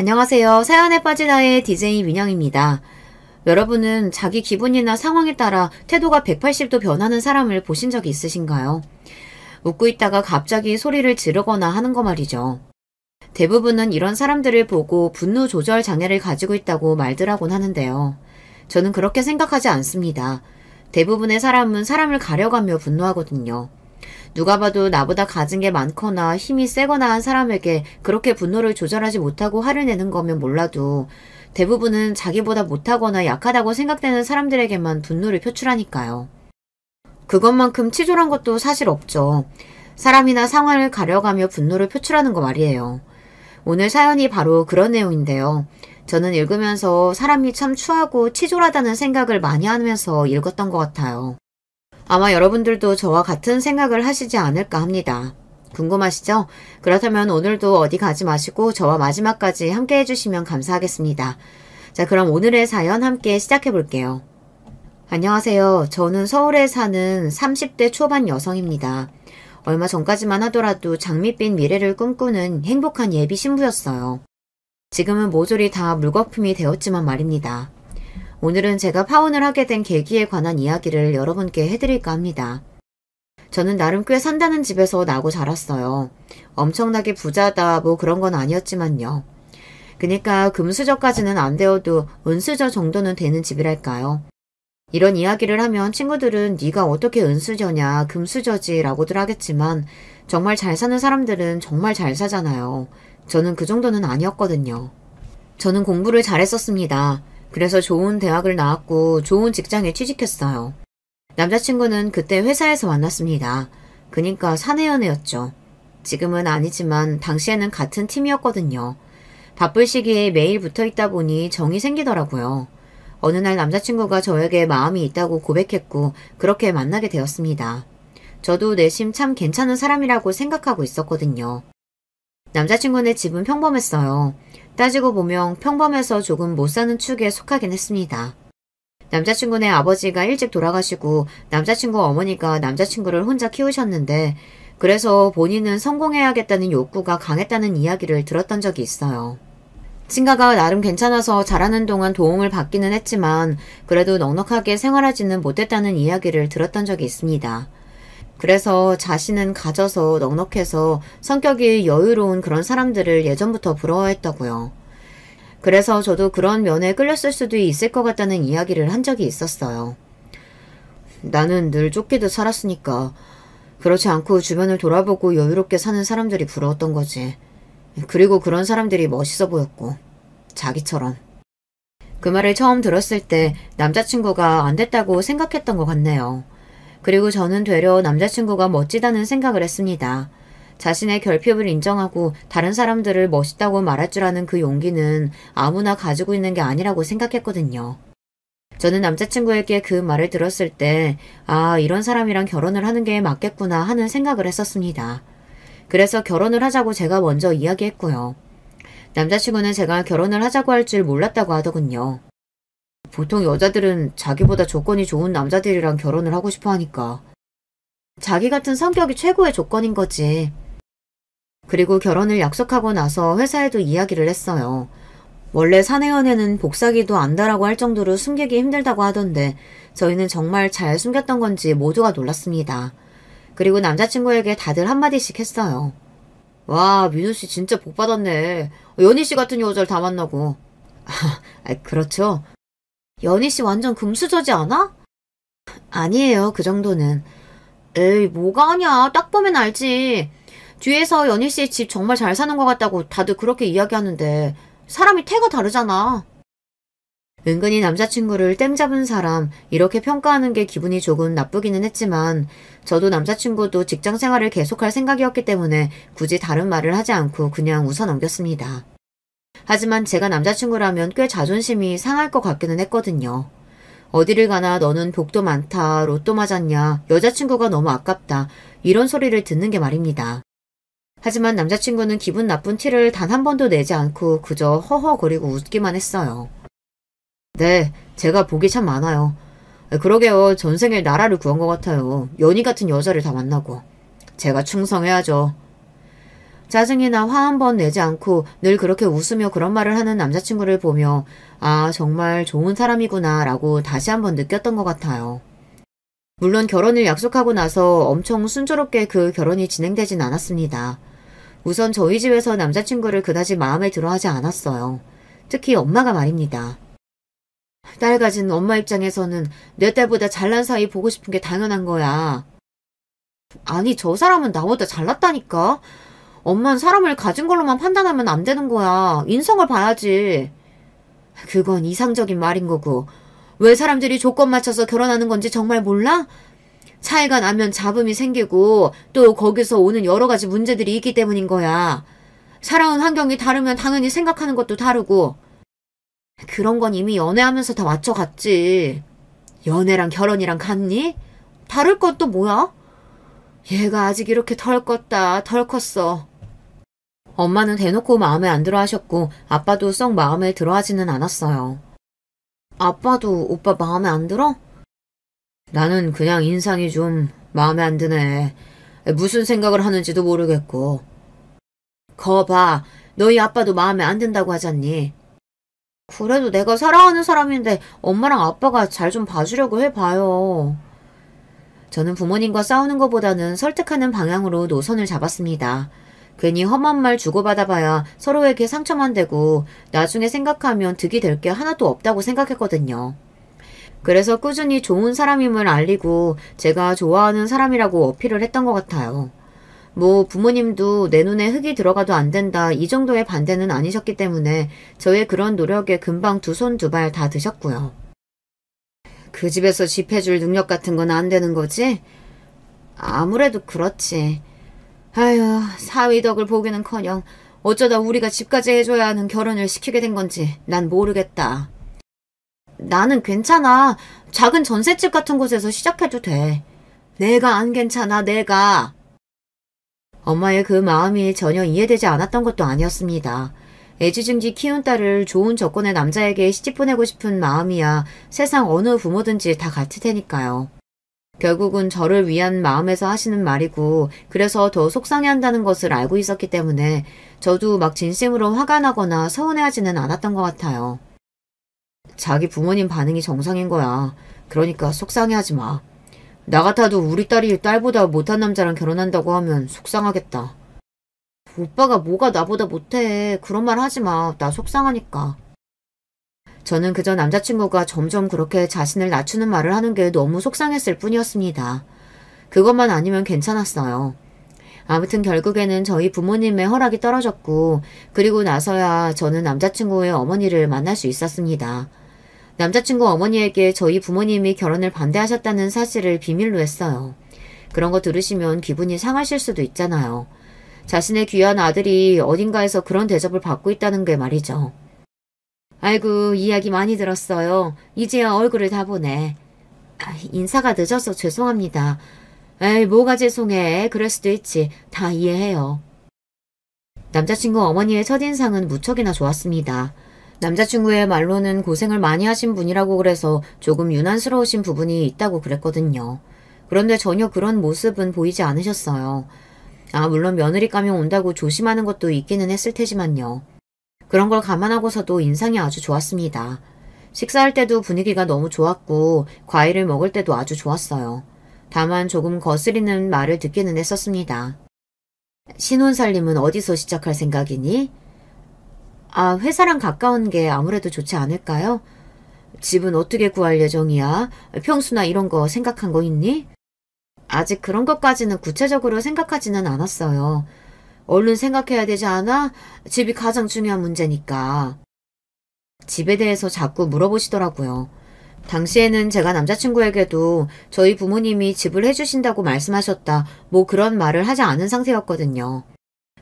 안녕하세요. 사연에 빠진 아이의 DJ 민영입니다. 여러분은 자기 기분이나 상황에 따라 태도가 180도 변하는 사람을 보신 적이 있으신가요? 웃고 있다가 갑자기 소리를 지르거나 하는 거 말이죠. 대부분은 이런 사람들을 보고 분노 조절 장애를 가지고 있다고 말들 하곤 하는데요. 저는 그렇게 생각하지 않습니다. 대부분의 사람은 사람을 가려가며 분노하거든요. 누가 봐도 나보다 가진 게 많거나 힘이 세거나 한 사람에게 그렇게 분노를 조절하지 못하고 화를 내는 거면 몰라도 대부분은 자기보다 못하거나 약하다고 생각되는 사람들에게만 분노를 표출하니까요. 그것만큼 치졸한 것도 사실 없죠. 사람이나 상황을 가려가며 분노를 표출하는 거 말이에요. 오늘 사연이 바로 그런 내용인데요. 저는 읽으면서 사람이 참 추하고 치졸하다는 생각을 많이 하면서 읽었던 것 같아요. 아마 여러분들도 저와 같은 생각을 하시지 않을까 합니다. 궁금하시죠? 그렇다면 오늘도 어디 가지 마시고 저와 마지막까지 함께 해주시면 감사하겠습니다. 자, 그럼 오늘의 사연 함께 시작해 볼게요. 안녕하세요. 저는 서울에 사는 30대 초반 여성입니다. 얼마 전까지만 하더라도 장밋빛 미래를 꿈꾸는 행복한 예비 신부였어요. 지금은 모조리 다 물거품이 되었지만 말입니다. 오늘은 제가 파혼을 하게 된 계기에 관한 이야기를 여러분께 해드릴까 합니다. 저는 나름 꽤 산다는 집에서 나고 자랐어요. 엄청나게 부자다 뭐 그런 건 아니었지만요. 그니까 금수저까지는 안 되어도 은수저 정도는 되는 집이랄까요. 이런 이야기를 하면 친구들은 네가 어떻게 은수저냐 금수저지 라고들 하겠지만 정말 잘 사는 사람들은 정말 잘 사잖아요. 저는 그 정도는 아니었거든요. 저는 공부를 잘했었습니다. 그래서 좋은 대학을 나왔고 좋은 직장에 취직했어요. 남자친구는 그때 회사에서 만났습니다. 그니까 사내연애였죠. 지금은 아니지만 당시에는 같은 팀이었거든요. 바쁠 시기에 매일 붙어있다 보니 정이 생기더라고요. 어느 날 남자친구가 저에게 마음이 있다고 고백했고 그렇게 만나게 되었습니다. 저도 내심 참 괜찮은 사람이라고 생각하고 있었거든요. 남자친구네 집은 평범했어요. 따지고 보면 평범해서 조금 못 사는 축에 속하긴 했습니다. 남자친구네 아버지가 일찍 돌아가시고 남자친구 어머니가 남자친구를 혼자 키우셨는데 그래서 본인은 성공해야겠다는 욕구가 강했다는 이야기를 들었던 적이 있어요. 친가가 나름 괜찮아서 자라는 동안 도움을 받기는 했지만 그래도 넉넉하게 생활하지는 못했다는 이야기를 들었던 적이 있습니다. 그래서 자신은 가져서 넉넉해서 성격이 여유로운 그런 사람들을 예전부터 부러워했다고요. 그래서 저도 그런 면에 끌렸을 수도 있을 것 같다는 이야기를 한 적이 있었어요. 나는 늘 쫓기듯 살았으니까 그렇지 않고 주변을 돌아보고 여유롭게 사는 사람들이 부러웠던 거지. 그리고 그런 사람들이 멋있어 보였고 자기처럼. 그 말을 처음 들었을 때 남자친구가 안 됐다고 생각했던 것 같네요. 그리고 저는 되려 남자친구가 멋지다는 생각을 했습니다. 자신의 결핍을 인정하고 다른 사람들을 멋있다고 말할 줄 아는 그 용기는 아무나 가지고 있는 게 아니라고 생각했거든요. 저는 남자친구에게 그 말을 들었을 때 아, 이런 사람이랑 결혼을 하는 게 맞겠구나 하는 생각을 했었습니다. 그래서 결혼을 하자고 제가 먼저 이야기했고요. 남자친구는 제가 결혼을 하자고 할 줄 몰랐다고 하더군요. 보통 여자들은 자기보다 조건이 좋은 남자들이랑 결혼을 하고 싶어 하니까. 자기 같은 성격이 최고의 조건인 거지. 그리고 결혼을 약속하고 나서 회사에도 이야기를 했어요. 원래 사내연애는 복사기도 안다라고 할 정도로 숨기기 힘들다고 하던데 저희는 정말 잘 숨겼던 건지 모두가 놀랐습니다. 그리고 남자친구에게 다들 한마디씩 했어요. 와, 민우씨 진짜 복 받았네. 연희씨 같은 여자를 다 만나고. 그렇죠. 연희씨 완전 금수저지 않아? 아니에요, 그 정도는. 에이, 뭐가 아냐. 딱 보면 알지. 뒤에서 연희씨 집 정말 잘 사는 것 같다고 다들 그렇게 이야기하는데 사람이 태가 다르잖아. 은근히 남자친구를 땡 잡은 사람 이렇게 평가하는 게 기분이 조금 나쁘기는 했지만 저도 남자친구도 직장생활을 계속할 생각이었기 때문에 굳이 다른 말을 하지 않고 그냥 웃어 넘겼습니다. 하지만 제가 남자친구라면 꽤 자존심이 상할 것 같기는 했거든요. 어디를 가나 너는 복도 많다, 로또 맞았냐, 여자친구가 너무 아깝다 이런 소리를 듣는 게 말입니다. 하지만 남자친구는 기분 나쁜 티를 단 한 번도 내지 않고 그저 허허거리고 웃기만 했어요. 네, 제가 복이 참 많아요. 그러게요. 전생에 나라를 구한 것 같아요. 연희 같은 여자를 다 만나고. 제가 충성해야죠. 짜증이나 화 한 번 내지 않고 늘 그렇게 웃으며 그런 말을 하는 남자친구를 보며 아, 정말 좋은 사람이구나 라고 다시 한번 느꼈던 것 같아요. 물론 결혼을 약속하고 나서 엄청 순조롭게 그 결혼이 진행되진 않았습니다. 우선 저희 집에서 남자친구를 그다지 마음에 들어하지 않았어요. 특히 엄마가 말입니다. 딸 가진 엄마 입장에서는 내 딸보다 잘난 사이 보고 싶은 게 당연한 거야. 아니, 저 사람은 나보다 잘났다니까. 엄마는 사람을 가진 걸로만 판단하면 안 되는 거야. 인성을 봐야지. 그건 이상적인 말인 거고. 왜 사람들이 조건 맞춰서 결혼하는 건지 정말 몰라? 차이가 나면 잡음이 생기고 또 거기서 오는 여러 가지 문제들이 있기 때문인 거야. 살아온 환경이 다르면 당연히 생각하는 것도 다르고. 그런 건 이미 연애하면서 다 맞춰갔지. 연애랑 결혼이랑 같니? 다를 건 또 뭐야? 얘가 아직 이렇게 덜 컸다, 덜 컸어. 엄마는 대놓고 마음에 안 들어 하셨고 아빠도 썩 마음에 들어 하지는 않았어요. 아빠도 오빠 마음에 안 들어? 나는 그냥 인상이 좀 마음에 안 드네. 무슨 생각을 하는지도 모르겠고. 거 봐, 너희 아빠도 마음에 안 든다고 하잖니. 그래도 내가 사랑하는 사람인데 엄마랑 아빠가 잘 좀 봐주려고 해봐요. 저는 부모님과 싸우는 것보다는 설득하는 방향으로 노선을 잡았습니다. 괜히 험한 말 주고받아봐야 서로에게 상처만 되고 나중에 생각하면 득이 될 게 하나도 없다고 생각했거든요. 그래서 꾸준히 좋은 사람임을 알리고 제가 좋아하는 사람이라고 어필을 했던 것 같아요. 뭐 부모님도 내 눈에 흙이 들어가도 안 된다 이 정도의 반대는 아니셨기 때문에 저의 그런 노력에 금방 두 손 두 발 다 드셨고요. 그 집에서 집 해줄 능력 같은 건 안 되는 거지? 아무래도 그렇지. 아휴, 사위 덕을 보기는커녕 어쩌다 우리가 집까지 해줘야 하는 결혼을 시키게 된 건지 난 모르겠다. 나는 괜찮아. 작은 전셋집 같은 곳에서 시작해도 돼. 내가 안 괜찮아, 내가. 엄마의 그 마음이 전혀 이해되지 않았던 것도 아니었습니다. 애지중지 키운 딸을 좋은 조건의 남자에게 시집 보내고 싶은 마음이야 세상 어느 부모든지 다 같을 테니까요. 결국은 저를 위한 마음에서 하시는 말이고 그래서 더 속상해한다는 것을 알고 있었기 때문에 저도 막 진심으로 화가 나거나 서운해하지는 않았던 것 같아요. 자기 부모님 반응이 정상인 거야. 그러니까 속상해하지 마. 나 같아도 우리 딸이 딸보다 못한 남자랑 결혼한다고 하면 속상하겠다. 오빠가 뭐가 나보다 못해. 그런 말 하지 마. 나 속상하니까. 저는 그저 남자친구가 점점 그렇게 자신을 낮추는 말을 하는 게 너무 속상했을 뿐이었습니다. 그것만 아니면 괜찮았어요. 아무튼 결국에는 저희 부모님의 허락이 떨어졌고 그리고 나서야 저는 남자친구의 어머니를 만날 수 있었습니다. 남자친구 어머니에게 저희 부모님이 결혼을 반대하셨다는 사실을 비밀로 했어요. 그런 거 들으시면 기분이 상하실 수도 있잖아요. 자신의 귀한 아들이 어딘가에서 그런 대접을 받고 있다는 게 말이죠. 아이고, 이야기 많이 들었어요. 이제야 얼굴을 다 보네. 인사가 늦어서 죄송합니다. 에이, 뭐가 죄송해. 그럴 수도 있지. 다 이해해요. 남자친구 어머니의 첫인상은 무척이나 좋았습니다. 남자친구의 말로는 고생을 많이 하신 분이라고 그래서 조금 유난스러우신 부분이 있다고 그랬거든요. 그런데 전혀 그런 모습은 보이지 않으셨어요. 물론 며느리감이 온다고 조심하는 것도 있기는 했을 테지만요. 그런 걸 감안하고서도 인상이 아주 좋았습니다. 식사할 때도 분위기가 너무 좋았고 과일을 먹을 때도 아주 좋았어요. 다만 조금 거스리는 말을 듣기는 했었습니다. 신혼살림은 어디서 시작할 생각이니? 회사랑 가까운 게 아무래도 좋지 않을까요? 집은 어떻게 구할 예정이야? 평수나 이런 거 생각한 거 있니? 아직 그런 것까지는 구체적으로 생각하지는 않았어요. 얼른 생각해야 되지 않아? 집이 가장 중요한 문제니까. 집에 대해서 자꾸 물어보시더라고요. 당시에는 제가 남자친구에게도 저희 부모님이 집을 해주신다고 말씀하셨다, 뭐 그런 말을 하지 않은 상태였거든요.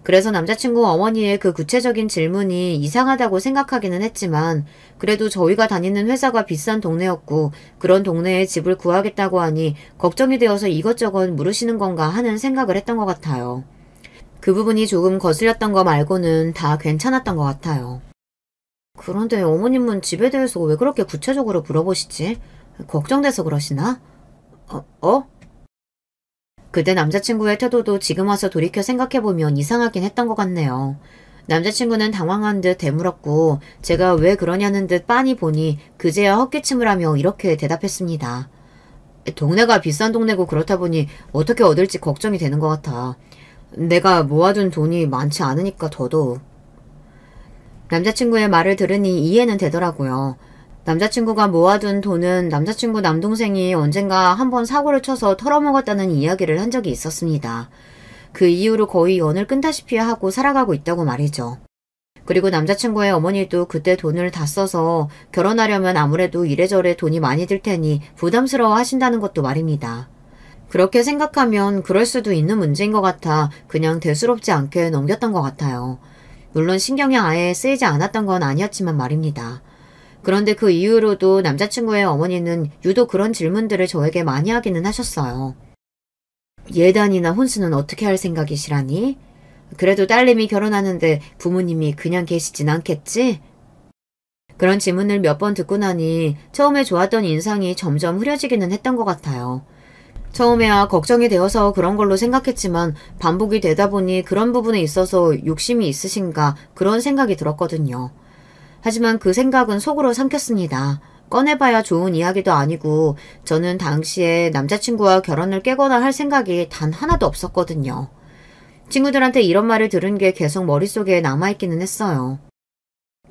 그래서 남자친구 어머니의 그 구체적인 질문이 이상하다고 생각하기는 했지만 그래도 저희가 다니는 회사가 비싼 동네였고 그런 동네에 집을 구하겠다고 하니 걱정이 되어서 이것저것 물으시는 건가 하는 생각을 했던 것 같아요. 그 부분이 조금 거슬렸던 거 말고는 다 괜찮았던 것 같아요. 그런데 어머님은 집에 대해서 왜 그렇게 구체적으로 물어보시지? 걱정돼서 그러시나? 그때 남자친구의 태도도 지금 와서 돌이켜 생각해보면 이상하긴 했던 것 같네요. 남자친구는 당황한 듯 되물었고 제가 왜 그러냐는 듯 빤히 보니 그제야 헛기침을 하며 이렇게 대답했습니다. 동네가 비싼 동네고 그렇다 보니 어떻게 얻을지 걱정이 되는 것 같아. 내가 모아둔 돈이 많지 않으니까 더더욱. 남자친구의 말을 들으니 이해는 되더라고요. 남자친구가 모아둔 돈은 남자친구 남동생이 언젠가 한번 사고를 쳐서 털어먹었다는 이야기를 한 적이 있었습니다. 그 이후로 거의 연을 끈다시피 하고 살아가고 있다고 말이죠. 그리고 남자친구의 어머니도 그때 돈을 다 써서 결혼하려면 아무래도 이래저래 돈이 많이 들 테니 부담스러워 하신다는 것도 말입니다. 그렇게 생각하면 그럴 수도 있는 문제인 것 같아 그냥 대수롭지 않게 넘겼던 것 같아요. 물론 신경이 아예 쓰이지 않았던 건 아니었지만 말입니다. 그런데 그 이후로도 남자친구의 어머니는 유독 그런 질문들을 저에게 많이 하기는 하셨어요. 예단이나 혼수는 어떻게 할 생각이시라니? 그래도 딸내미 결혼하는데 부모님이 그냥 계시진 않겠지? 그런 질문을 몇 번 듣고 나니 처음에 좋았던 인상이 점점 흐려지기는 했던 것 같아요. 처음에야 걱정이 되어서 그런 걸로 생각했지만 반복이 되다 보니 그런 부분에 있어서 욕심이 있으신가 그런 생각이 들었거든요. 하지만 그 생각은 속으로 삼켰습니다. 꺼내봐야 좋은 이야기도 아니고 저는 당시에 남자친구와 결혼을 깨거나 할 생각이 단 하나도 없었거든요. 친구들한테 이런 말을 들은 게 계속 머릿속에 남아있기는 했어요.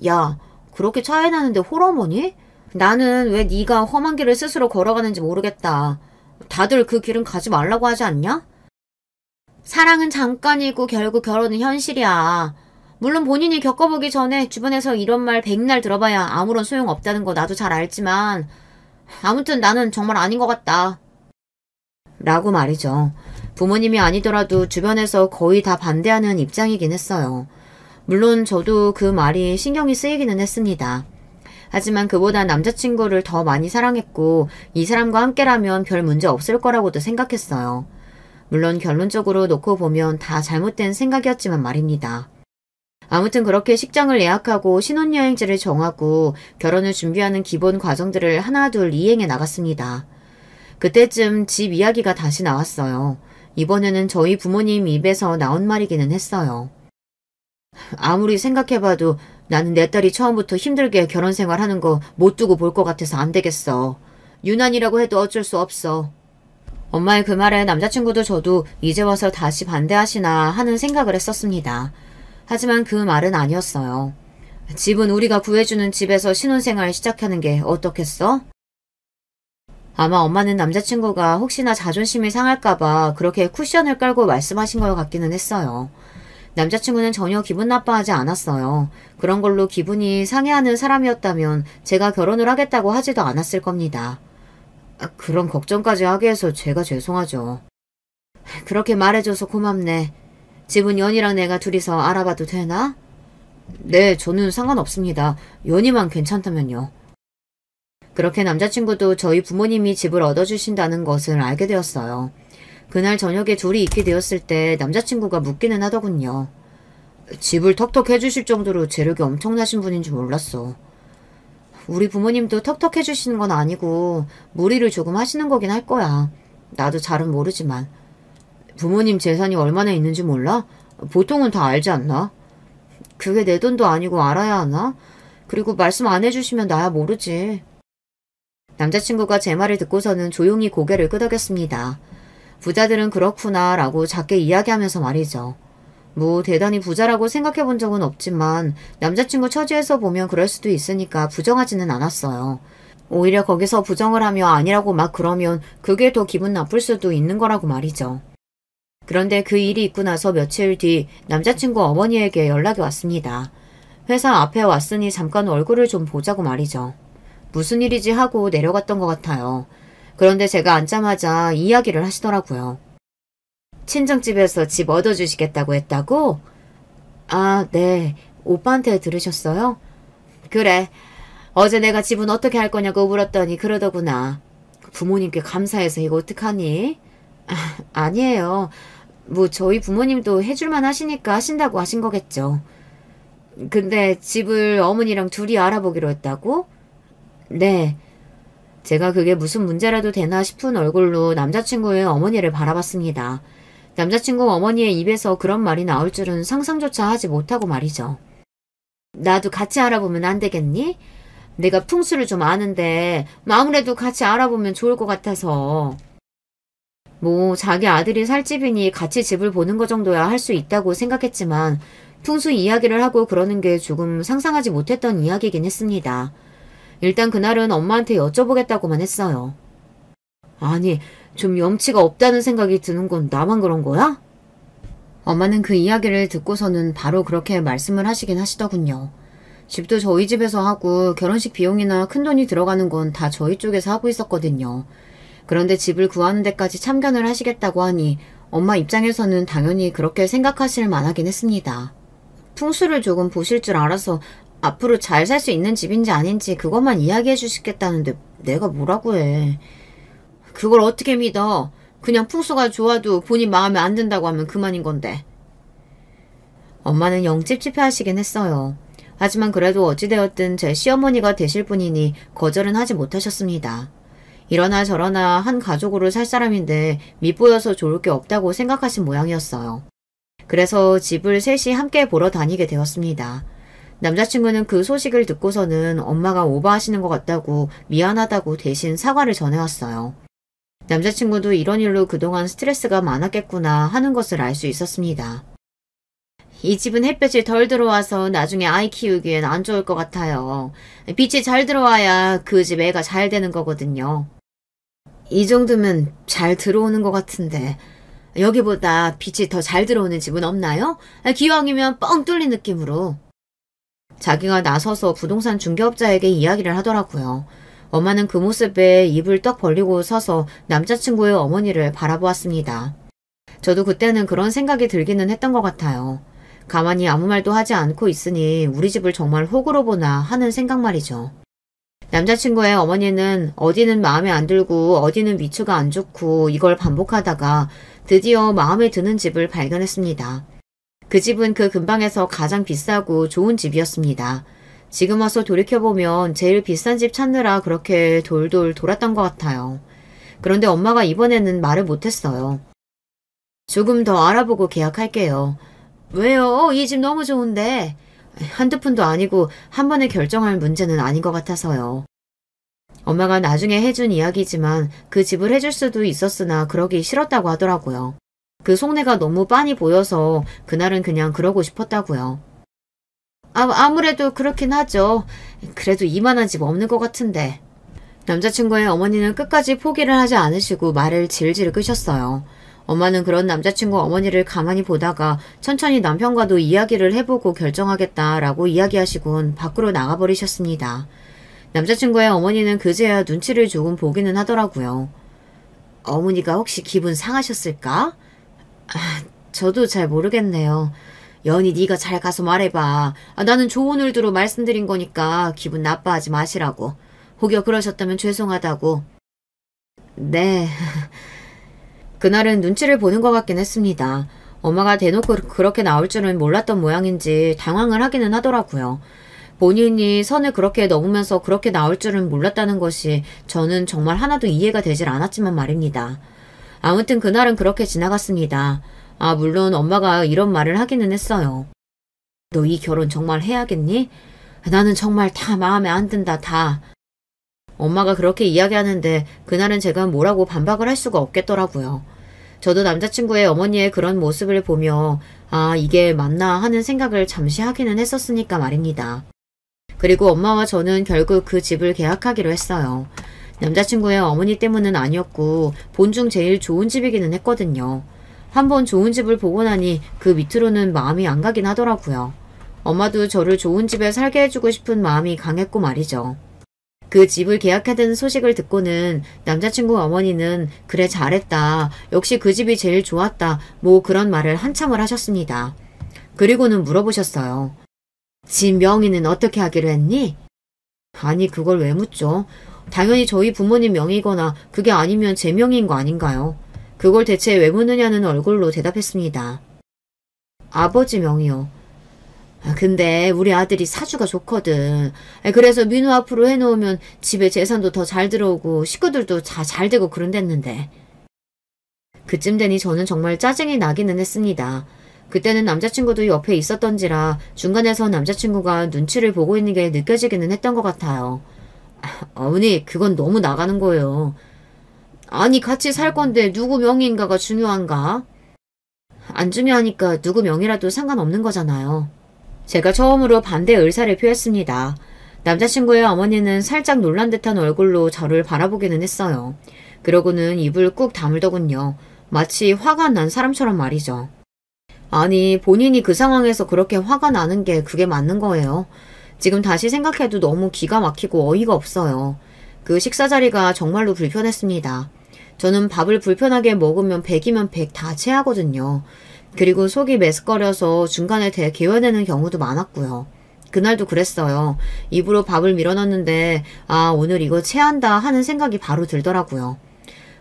야, 그렇게 차이 나는데 홀어머니? 나는 왜 네가 험한 길을 스스로 걸어가는지 모르겠다. 다들 그 길은 가지 말라고 하지 않냐? 사랑은 잠깐이고 결국 결혼은 현실이야. 물론 본인이 겪어보기 전에 주변에서 이런 말 백날 들어봐야 아무런 소용없다는 거 나도 잘 알지만 아무튼 나는 정말 아닌 것 같다. 라고 말이죠. 부모님이 아니더라도 주변에서 거의 다 반대하는 입장이긴 했어요. 물론 저도 그 말이 신경이 쓰이기는 했습니다. 하지만 그보다 남자친구를 더 많이 사랑했고 이 사람과 함께라면 별 문제 없을 거라고도 생각했어요. 물론 결론적으로 놓고 보면 다 잘못된 생각이었지만 말입니다. 아무튼 그렇게 식장을 예약하고 신혼여행지를 정하고 결혼을 준비하는 기본 과정들을 하나둘 이행해 나갔습니다. 그때쯤 집 이야기가 다시 나왔어요. 이번에는 저희 부모님 입에서 나온 말이기는 했어요. 아무리 생각해봐도 나는 내 딸이 처음부터 힘들게 결혼 생활하는 거 못 두고 볼 것 같아서 안 되겠어. 유난이라고 해도 어쩔 수 없어. 엄마의 그 말에 남자친구도 저도 이제 와서 다시 반대하시나 하는 생각을 했었습니다. 하지만 그 말은 아니었어요. 집은 우리가 구해주는 집에서 신혼생활 시작하는 게 어떻겠어? 아마 엄마는 남자친구가 혹시나 자존심이 상할까봐 그렇게 쿠션을 깔고 말씀하신 것 같기는 했어요. 남자친구는 전혀 기분 나빠하지 않았어요. 그런 걸로 기분이 상해하는 사람이었다면 제가 결혼을 하겠다고 하지도 않았을 겁니다. 그런 걱정까지 하게 해서 제가 죄송하죠. 그렇게 말해줘서 고맙네. 집은 연이랑 내가 둘이서 알아봐도 되나? 네, 저는 상관없습니다. 연이만 괜찮다면요. 그렇게 남자친구도 저희 부모님이 집을 얻어주신다는 것을 알게 되었어요. 그날 저녁에 둘이 있게 되었을 때 남자친구가 묻기는 하더군요. 집을 턱턱 해주실 정도로 재력이 엄청나신 분인 줄 몰랐어. 우리 부모님도 턱턱 해주시는 건 아니고 무리를 조금 하시는 거긴 할 거야. 나도 잘은 모르지만. 부모님 재산이 얼마나 있는지 몰라? 보통은 다 알지 않나? 그게 내 돈도 아니고 알아야 하나? 그리고 말씀 안 해주시면 나야 모르지. 남자친구가 제 말을 듣고서는 조용히 고개를 끄덕였습니다. 부자들은 그렇구나 라고 작게 이야기하면서 말이죠. 뭐 대단히 부자라고 생각해 본 적은 없지만 남자친구 처지에서 보면 그럴 수도 있으니까 부정하지는 않았어요. 오히려 거기서 부정을 하며 아니라고 막 그러면 그게 더 기분 나쁠 수도 있는 거라고 말이죠. 그런데 그 일이 있고 나서 며칠 뒤 남자친구 어머니에게 연락이 왔습니다. 회사 앞에 왔으니 잠깐 얼굴을 좀 보자고 말이죠. 무슨 일이지 하고 내려갔던 것 같아요. 그런데 제가 앉자마자 이야기를 하시더라고요. 친정집에서 집 얻어주시겠다고 했다고? 아, 네. 오빠한테 들으셨어요? 그래. 어제 내가 집은 어떻게 할 거냐고 물었더니 그러더구나. 부모님께 감사해서 이거 어떡하니? 아, 아니에요. 뭐 저희 부모님도 해줄만 하시니까 하신다고 하신 거겠죠. 근데 집을 어머니랑 둘이 알아보기로 했다고? 네. 제가 그게 무슨 문제라도 되나 싶은 얼굴로 남자친구의 어머니를 바라봤습니다. 남자친구 어머니의 입에서 그런 말이 나올 줄은 상상조차 하지 못하고 말이죠. 나도 같이 알아보면 안 되겠니? 내가 풍수를 좀 아는데 아무래도 같이 알아보면 좋을 것 같아서. 뭐 자기 아들이 살 집이니 같이 집을 보는 거 정도야 할 수 있다고 생각했지만 풍수 이야기를 하고 그러는 게 조금 상상하지 못했던 이야기이긴 했습니다. 일단 그날은 엄마한테 여쭤보겠다고만 했어요. 아니, 좀 염치가 없다는 생각이 드는 건 나만 그런 거야? 엄마는 그 이야기를 듣고서는 바로 그렇게 말씀을 하시긴 하시더군요. 집도 저희 집에서 하고 결혼식 비용이나 큰돈이 들어가는 건 다 저희 쪽에서 하고 있었거든요. 그런데 집을 구하는 데까지 참견을 하시겠다고 하니 엄마 입장에서는 당연히 그렇게 생각하실 만하긴 했습니다. 풍수를 조금 보실 줄 알아서 앞으로 잘 살 수 있는 집인지 아닌지 그것만 이야기해 주시겠다는데 내가 뭐라고 해. 그걸 어떻게 믿어. 그냥 풍수가 좋아도 본인 마음에 안 든다고 하면 그만인 건데. 엄마는 영찝찝해하시긴 했어요. 하지만 그래도 어찌되었든 제 시어머니가 되실 분이니 거절은 하지 못하셨습니다. 이러나 저러나 한 가족으로 살 사람인데 밉보여서 좋을 게 없다고 생각하신 모양이었어요. 그래서 집을 셋이 함께 보러 다니게 되었습니다. 남자친구는 그 소식을 듣고서는 엄마가 오버하시는 것 같다고 미안하다고 대신 사과를 전해왔어요. 남자친구도 이런 일로 그동안 스트레스가 많았겠구나 하는 것을 알 수 있었습니다. 이 집은 햇볕이 덜 들어와서 나중에 아이 키우기엔 안 좋을 것 같아요. 빛이 잘 들어와야 그 집 애가 잘 되는 거거든요. 이 정도면 잘 들어오는 것 같은데 여기보다 빛이 더 잘 들어오는 집은 없나요? 기왕이면 뻥 뚫린 느낌으로. 자기가 나서서 부동산 중개업자에게 이야기를 하더라고요. 엄마는 그 모습에 입을 떡 벌리고 서서 남자친구의 어머니를 바라보았습니다. 저도 그때는 그런 생각이 들기는 했던 것 같아요. 가만히 아무 말도 하지 않고 있으니 우리 집을 정말 호구로 보나 하는 생각 말이죠. 남자친구의 어머니는 어디는 마음에 안 들고 어디는 위치가 안 좋고 이걸 반복하다가 드디어 마음에 드는 집을 발견했습니다. 그 집은 그 근방에서 가장 비싸고 좋은 집이었습니다. 지금 와서 돌이켜보면 제일 비싼 집 찾느라 그렇게 돌돌 돌았던 것 같아요. 그런데 엄마가 이번에는 말을 못했어요. 조금 더 알아보고 계약할게요. 왜요? 이 집 너무 좋은데. 한두 푼도 아니고 한 번에 결정할 문제는 아닌 것 같아서요. 엄마가 나중에 해준 이야기지만 그 집을 해줄 수도 있었으나 그러기 싫었다고 하더라고요. 그 속내가 너무 빤히 보여서 그날은 그냥 그러고 싶었다고요. 아무래도 그렇긴 하죠. 그래도 이만한 집 없는 것 같은데. 남자친구의 어머니는 끝까지 포기를 하지 않으시고 말을 질질 끄셨어요. 엄마는 그런 남자친구 어머니를 가만히 보다가 천천히 남편과도 이야기를 해보고 결정하겠다라고 이야기하시곤 밖으로 나가버리셨습니다. 남자친구의 어머니는 그제야 눈치를 조금 보기는 하더라고요. 어머니가 혹시 기분 상하셨을까? 저도 잘 모르겠네요. 연희 네가 잘 가서 말해봐. 나는 좋은 의도로 말씀드린 거니까 기분 나빠하지 마시라고. 혹여 그러셨다면 죄송하다고. 네. 그날은 눈치를 보는 것 같긴 했습니다. 엄마가 대놓고 그렇게 나올 줄은 몰랐던 모양인지 당황을 하기는 하더라고요. 본인이 선을 그렇게 넘으면서 그렇게 나올 줄은 몰랐다는 것이 저는 정말 하나도 이해가 되질 않았지만 말입니다. 아무튼 그날은 그렇게 지나갔습니다. 물론 엄마가 이런 말을 하기는 했어요. 너 이 결혼 정말 해야겠니? 나는 정말 다 마음에 안 든다, 다. 엄마가 그렇게 이야기하는데 그날은 제가 뭐라고 반박을 할 수가 없겠더라고요. 저도 남자친구의 어머니의 그런 모습을 보며 이게 맞나 하는 생각을 잠시 하기는 했었으니까 말입니다. 그리고 엄마와 저는 결국 그 집을 계약하기로 했어요. 남자친구의 어머니 때문은 아니었고 본중 제일 좋은 집이기는 했거든요. 한번 좋은 집을 보고 나니 그 밑으로는 마음이 안 가긴 하더라고요. 엄마도 저를 좋은 집에 살게 해주고 싶은 마음이 강했고 말이죠. 그 집을 계약하던 소식을 듣고는 남자친구 어머니는 그래 잘했다. 역시 그 집이 제일 좋았다. 뭐 그런 말을 한참을 하셨습니다. 그리고는 물어보셨어요. 집 명의는 어떻게 하기로 했니? 아니 그걸 왜 묻죠? 당연히 저희 부모님 명의거나 그게 아니면 제 명의인 거 아닌가요? 그걸 대체 왜 묻느냐는 얼굴로 대답했습니다. 아버지 명의요. 근데 우리 아들이 사주가 좋거든. 그래서 민호 앞으로 해놓으면 집에 재산도 더 잘 들어오고 식구들도 다 잘 되고 그런댔는데. 그쯤 되니 저는 정말 짜증이 나기는 했습니다. 그때는 남자친구도 옆에 있었던지라 중간에서 남자친구가 눈치를 보고 있는 게 느껴지기는 했던 것 같아요. 어머니, 그건 너무 나가는 거예요. 아니, 같이 살 건데 누구 명의인가가 중요한가? 안 중요하니까 누구 명의라도 상관없는 거잖아요. 제가 처음으로 반대 의사를 표했습니다. 남자친구의 어머니는 살짝 놀란 듯한 얼굴로 저를 바라보기는 했어요. 그러고는 입을 꾹 다물더군요. 마치 화가 난 사람처럼 말이죠. 아니, 본인이 그 상황에서 그렇게 화가 나는 게 그게 맞는 거예요. 지금 다시 생각해도 너무 기가 막히고 어이가 없어요. 그 식사 자리가 정말로 불편했습니다. 저는 밥을 불편하게 먹으면 100이면 100 다 체하거든요. 그리고 속이 메스꺼려서 중간에 개어내는 경우도 많았고요. 그날도 그랬어요. 입으로 밥을 밀어넣는데 아, 오늘 이거 체한다 하는 생각이 바로 들더라고요.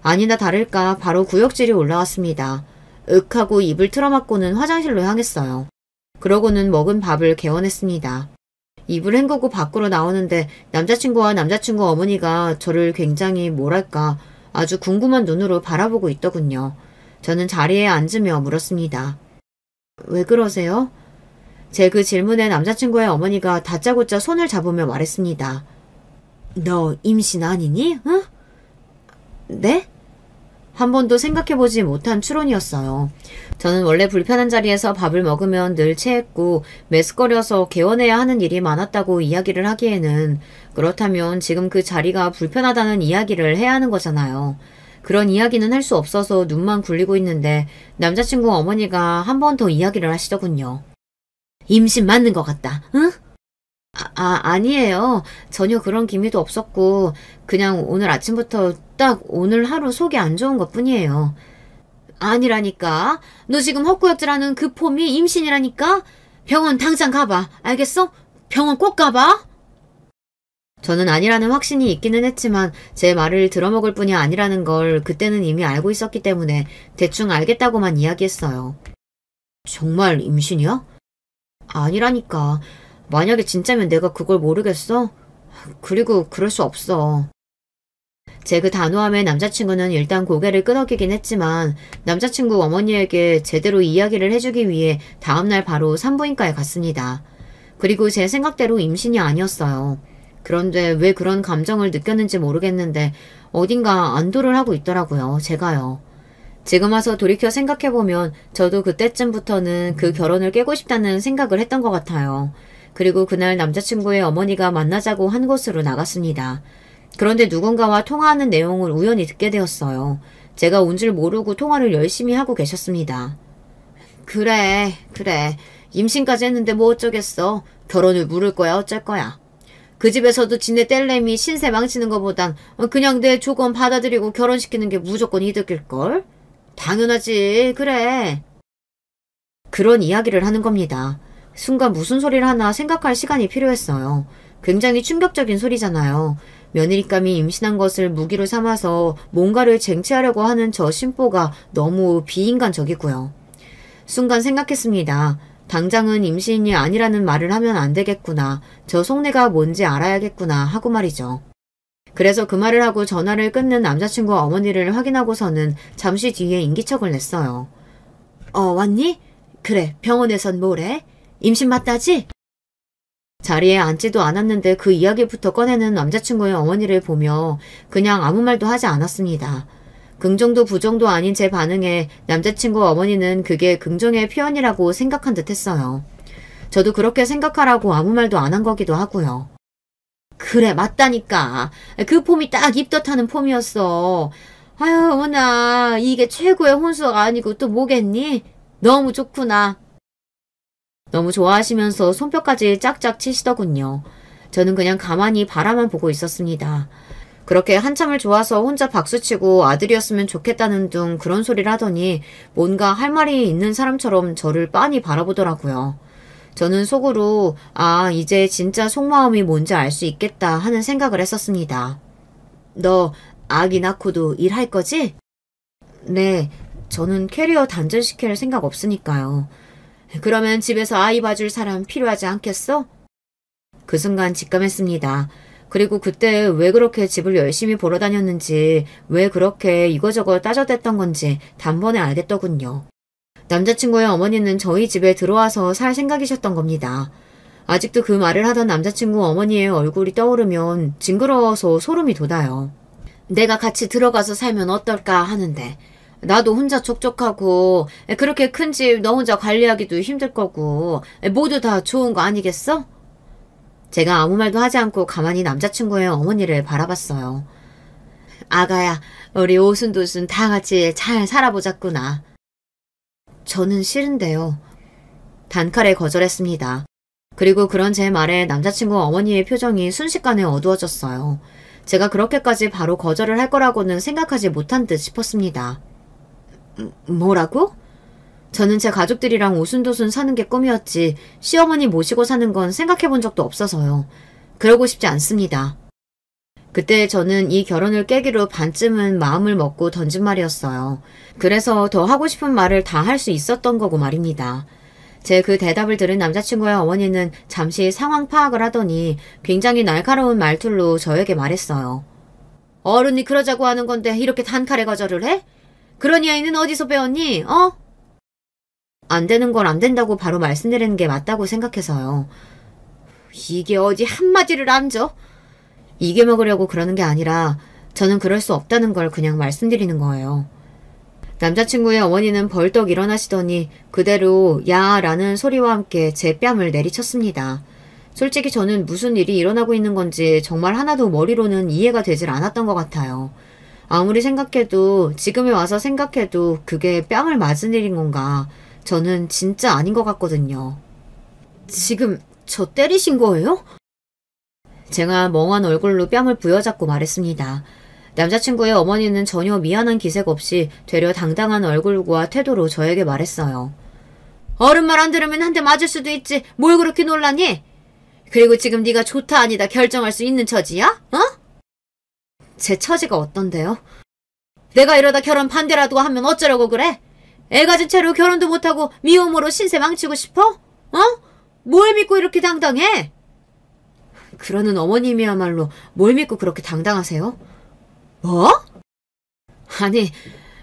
아니나 다를까 바로 구역질이 올라왔습니다. 윽 하고 입을 틀어막고는 화장실로 향했어요. 그러고는 먹은 밥을 개워냈습니다. 입을 헹구고 밖으로 나오는데 남자친구와 남자친구 어머니가 저를 굉장히 뭐랄까 아주 궁금한 눈으로 바라보고 있더군요. 저는 자리에 앉으며 물었습니다. 왜 그러세요? 제 그 질문에 남자친구의 어머니가 다짜고짜 손을 잡으며 말했습니다. 너 임신 아니니? 응? 네? 한 번도 생각해보지 못한 추론이었어요. 저는 원래 불편한 자리에서 밥을 먹으면 늘 체했고 메스꺼려서 개원해야 하는 일이 많았다고 이야기를 하기에는 그렇다면 지금 그 자리가 불편하다는 이야기를 해야 하는 거잖아요. 그런 이야기는 할 수 없어서 눈만 굴리고 있는데 남자친구 어머니가 한 번 더 이야기를 하시더군요. 임신 맞는 것 같다. 응? 아니에요. 전혀 그런 기미도 없었고 그냥 오늘 아침부터 딱 오늘 하루 속이 안 좋은 것뿐이에요. 아니라니까. 너 지금 헛구역질하는 그 폼이 임신이라니까. 병원 당장 가봐. 알겠어? 병원 꼭 가봐. 저는 아니라는 확신이 있기는 했지만 제 말을 들어먹을 뿐이 아니라는 걸 그때는 이미 알고 있었기 때문에 대충 알겠다고만 이야기했어요. 정말 임신이야? 아니라니까. 만약에 진짜면 내가 그걸 모르겠어? 그리고 그럴 수 없어. 제 그 단호함에 남자친구는 일단 고개를 끄덕이긴 했지만 남자친구 어머니에게 제대로 이야기를 해주기 위해 다음날 바로 산부인과에 갔습니다. 그리고 제 생각대로 임신이 아니었어요. 그런데 왜 그런 감정을 느꼈는지 모르겠는데 어딘가 안도를 하고 있더라고요. 제가요. 지금 와서 돌이켜 생각해보면 저도 그때쯤부터는 그 결혼을 깨고 싶다는 생각을 했던 것 같아요. 그리고 그날 남자친구의 어머니가 만나자고 한 곳으로 나갔습니다. 그런데 누군가와 통화하는 내용을 우연히 듣게 되었어요. 제가 온 줄 모르고 통화를 열심히 하고 계셨습니다. 그래. 임신까지 했는데 뭐 어쩌겠어. 결혼을 물을 거야 어쩔 거야. 그 집에서도 지네 뗄내미 신세 망치는 것보단 그냥 내 조건 받아들이고 결혼시키는 게 무조건 이득일걸? 당연하지. 그래. 그런 이야기를 하는 겁니다. 순간 무슨 소리를 하나 생각할 시간이 필요했어요. 굉장히 충격적인 소리잖아요. 며느리감이 임신한 것을 무기로 삼아서 뭔가를 쟁취하려고 하는 저 심보가 너무 비인간적이고요. 순간 생각했습니다. 당장은 임신이 아니라는 말을 하면 안 되겠구나. 저 속내가 뭔지 알아야겠구나 하고 말이죠. 그래서 그 말을 하고 전화를 끊는 남자친구 어머니를 확인하고서는 잠시 뒤에 인기척을 냈어요. 왔니? 그래, 병원에선 뭐래? 임신 맞다지? 자리에 앉지도 않았는데 그 이야기부터 꺼내는 남자친구의 어머니를 보며 그냥 아무 말도 하지 않았습니다. 긍정도 부정도 아닌 제 반응에 남자친구 어머니는 그게 긍정의 표현이라고 생각한 듯 했어요. 저도 그렇게 생각하라고 아무 말도 안 한 거기도 하고요. 그래, 맞다니까. 그 폼이 딱 입덧하는 폼이었어. 아유, 어머나, 이게 최고의 혼수가 아니고 또 뭐겠니? 너무 좋구나. 너무 좋아하시면서 손뼉까지 짝짝 치시더군요. 저는 그냥 가만히 바라만 보고 있었습니다. 그렇게 한참을 좋아서 혼자 박수치고 아들이었으면 좋겠다는 둥 그런 소리를 하더니 뭔가 할 말이 있는 사람처럼 저를 빤히 바라보더라고요. 저는 속으로 이제 진짜 속마음이 뭔지 알 수 있겠다 하는 생각을 했었습니다. 너 아기 낳고도 일할 거지? 네, 저는 캐리어 단절시킬 생각 없으니까요. 그러면 집에서 아이 봐줄 사람 필요하지 않겠어? 그 순간 직감했습니다. 그리고 그때 왜 그렇게 집을 열심히 보러 다녔는지, 왜 그렇게 이거저거 따져댔던 건지 단번에 알겠더군요. 남자친구의 어머니는 저희 집에 들어와서 살 생각이셨던 겁니다. 아직도 그 말을 하던 남자친구 어머니의 얼굴이 떠오르면 징그러워서 소름이 돋아요. 내가 같이 들어가서 살면 어떨까 하는데 나도 혼자 촉촉하고 그렇게 큰 집 너 혼자 관리하기도 힘들 거고 모두 다 좋은 거 아니겠어? 제가 아무 말도 하지 않고 가만히 남자친구의 어머니를 바라봤어요. 아가야, 우리 오순도순 다 같이 잘 살아보자꾸나. 저는 싫은데요. 단칼에 거절했습니다. 그리고 그런 제 말에 남자친구 어머니의 표정이 순식간에 어두워졌어요. 제가 그렇게까지 바로 거절을 할 거라고는 생각하지 못한 듯 싶었습니다. 뭐라고? 저는 제 가족들이랑 오순도순 사는 게 꿈이었지 시어머니 모시고 사는 건 생각해 본 적도 없어서요. 그러고 싶지 않습니다. 그때 저는 이 결혼을 깨기로 반쯤은 마음을 먹고 던진 말이었어요. 그래서 더 하고 싶은 말을 다 할 수 있었던 거고 말입니다. 제 그 대답을 들은 남자친구의 어머니는 잠시 상황 파악을 하더니 굉장히 날카로운 말투로 저에게 말했어요. 어른이 그러자고 하는 건데 이렇게 단칼에 거절을 해? 그런 이야기는 어디서 배웠니? 어? 안 되는 걸 안 된다고 바로 말씀드리는 게 맞다고 생각해서요. 이게 어디 한마디를 안 줘? 이겨먹으려고 그러는 게 아니라 저는 그럴 수 없다는 걸 그냥 말씀드리는 거예요. 남자친구의 어머니는 벌떡 일어나시더니 그대로 야라는 소리와 함께 제 뺨을 내리쳤습니다. 솔직히 저는 무슨 일이 일어나고 있는 건지 정말 하나도 머리로는 이해가 되질 않았던 것 같아요. 아무리 생각해도 지금에 와서 생각해도 그게 뺨을 맞은 일인 건가 저는 진짜 아닌 것 같거든요. 지금 저 때리신 거예요? 제가 멍한 얼굴로 뺨을 부여잡고 말했습니다. 남자친구의 어머니는 전혀 미안한 기색 없이 되려 당당한 얼굴과 태도로 저에게 말했어요. 어른 말 안 들으면 한 대 맞을 수도 있지. 뭘 그렇게 놀라니? 그리고 지금 네가 좋다 아니다 결정할 수 있는 처지야? 어? 제 처지가 어떤데요? 내가 이러다 결혼 반대라도 하면 어쩌려고 그래? 애 가진 채로 결혼도 못하고 미혼모로 신세 망치고 싶어? 어? 뭘 믿고 이렇게 당당해? 그러는 어머님이야말로 뭘 믿고 그렇게 당당하세요? 뭐? 아니,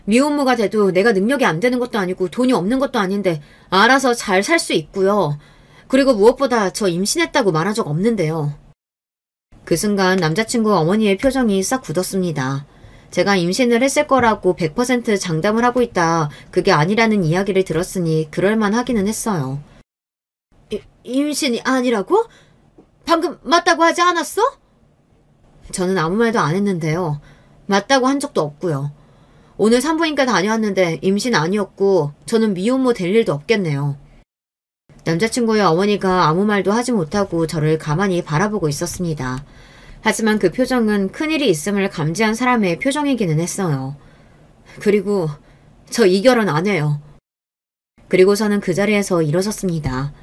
미혼모가 돼도 내가 능력이 안 되는 것도 아니고 돈이 없는 것도 아닌데 알아서 잘 살 수 있고요. 그리고 무엇보다 저 임신했다고 말한 적 없는데요. 그 순간 남자친구 어머니의 표정이 싹 굳었습니다. 제가 임신을 했을 거라고 100% 장담을 하고 있다. 그게 아니라는 이야기를 들었으니 그럴만 하기는 했어요. 임신이 아니라고? 방금 맞다고 하지 않았어? 저는 아무 말도 안 했는데요. 맞다고 한 적도 없고요. 오늘 산부인과 다녀왔는데 임신 아니었고 저는 미혼모 될 일도 없겠네요. 남자친구의 어머니가 아무 말도 하지 못하고 저를 가만히 바라보고 있었습니다. 하지만 그 표정은 큰일이 있음을 감지한 사람의 표정이기는 했어요. 그리고 저 이 결혼 안 해요. 그리고서는 그 자리에서 일어섰습니다.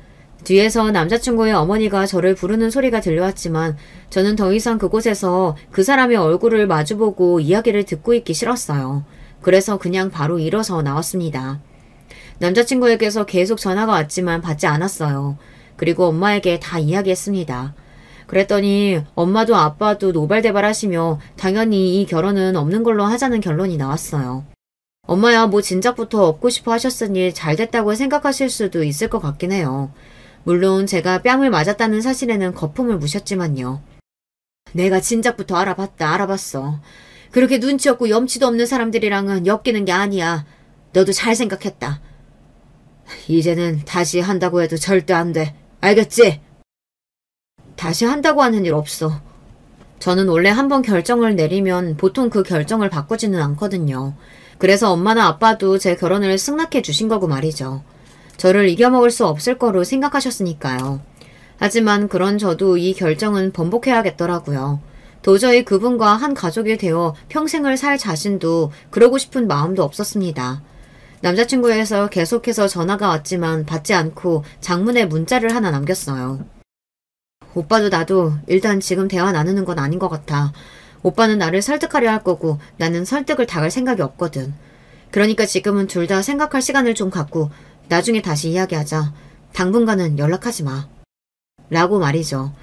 뒤에서 남자친구의 어머니가 저를 부르는 소리가 들려왔지만 저는 더 이상 그곳에서 그 사람의 얼굴을 마주보고 이야기를 듣고 있기 싫었어요. 그래서 그냥 바로 일어서 나왔습니다. 남자친구에게서 계속 전화가 왔지만 받지 않았어요. 그리고 엄마에게 다 이야기했습니다. 그랬더니 엄마도 아빠도 노발대발하시며 당연히 이 결혼은 없는 걸로 하자는 결론이 나왔어요. 엄마야 뭐 진작부터 없고 싶어 하셨으니 잘 됐다고 생각하실 수도 있을 것 같긴 해요. 물론 제가 뺨을 맞았다는 사실에는 거품을 무셨지만요. 내가 진작부터 알아봤어. 그렇게 눈치 없고 염치도 없는 사람들이랑은 엮이는 게 아니야. 너도 잘 생각했다. 이제는 다시 한다고 해도 절대 안 돼. 알겠지? 다시 한다고 하는 일 없어. 저는 원래 한번 결정을 내리면 보통 그 결정을 바꾸지는 않거든요. 그래서 엄마나 아빠도 제 결혼을 승낙해 주신 거고 말이죠. 저를 이겨먹을 수 없을 거로 생각하셨으니까요. 하지만 그런 저도 이 결정은 번복해야겠더라고요. 도저히 그분과 한 가족이 되어 평생을 살 자신도 그러고 싶은 마음도 없었습니다. 남자친구에서 계속해서 전화가 왔지만 받지 않고 장문의 문자를 하나 남겼어요. 오빠도 나도 일단 지금 대화 나누는 건 아닌 것 같아. 오빠는 나를 설득하려 할 거고 나는 설득을 당할 생각이 없거든. 그러니까 지금은 둘 다 생각할 시간을 좀 갖고 나중에 다시 이야기하자. 당분간은 연락하지 마. 라고 말이죠.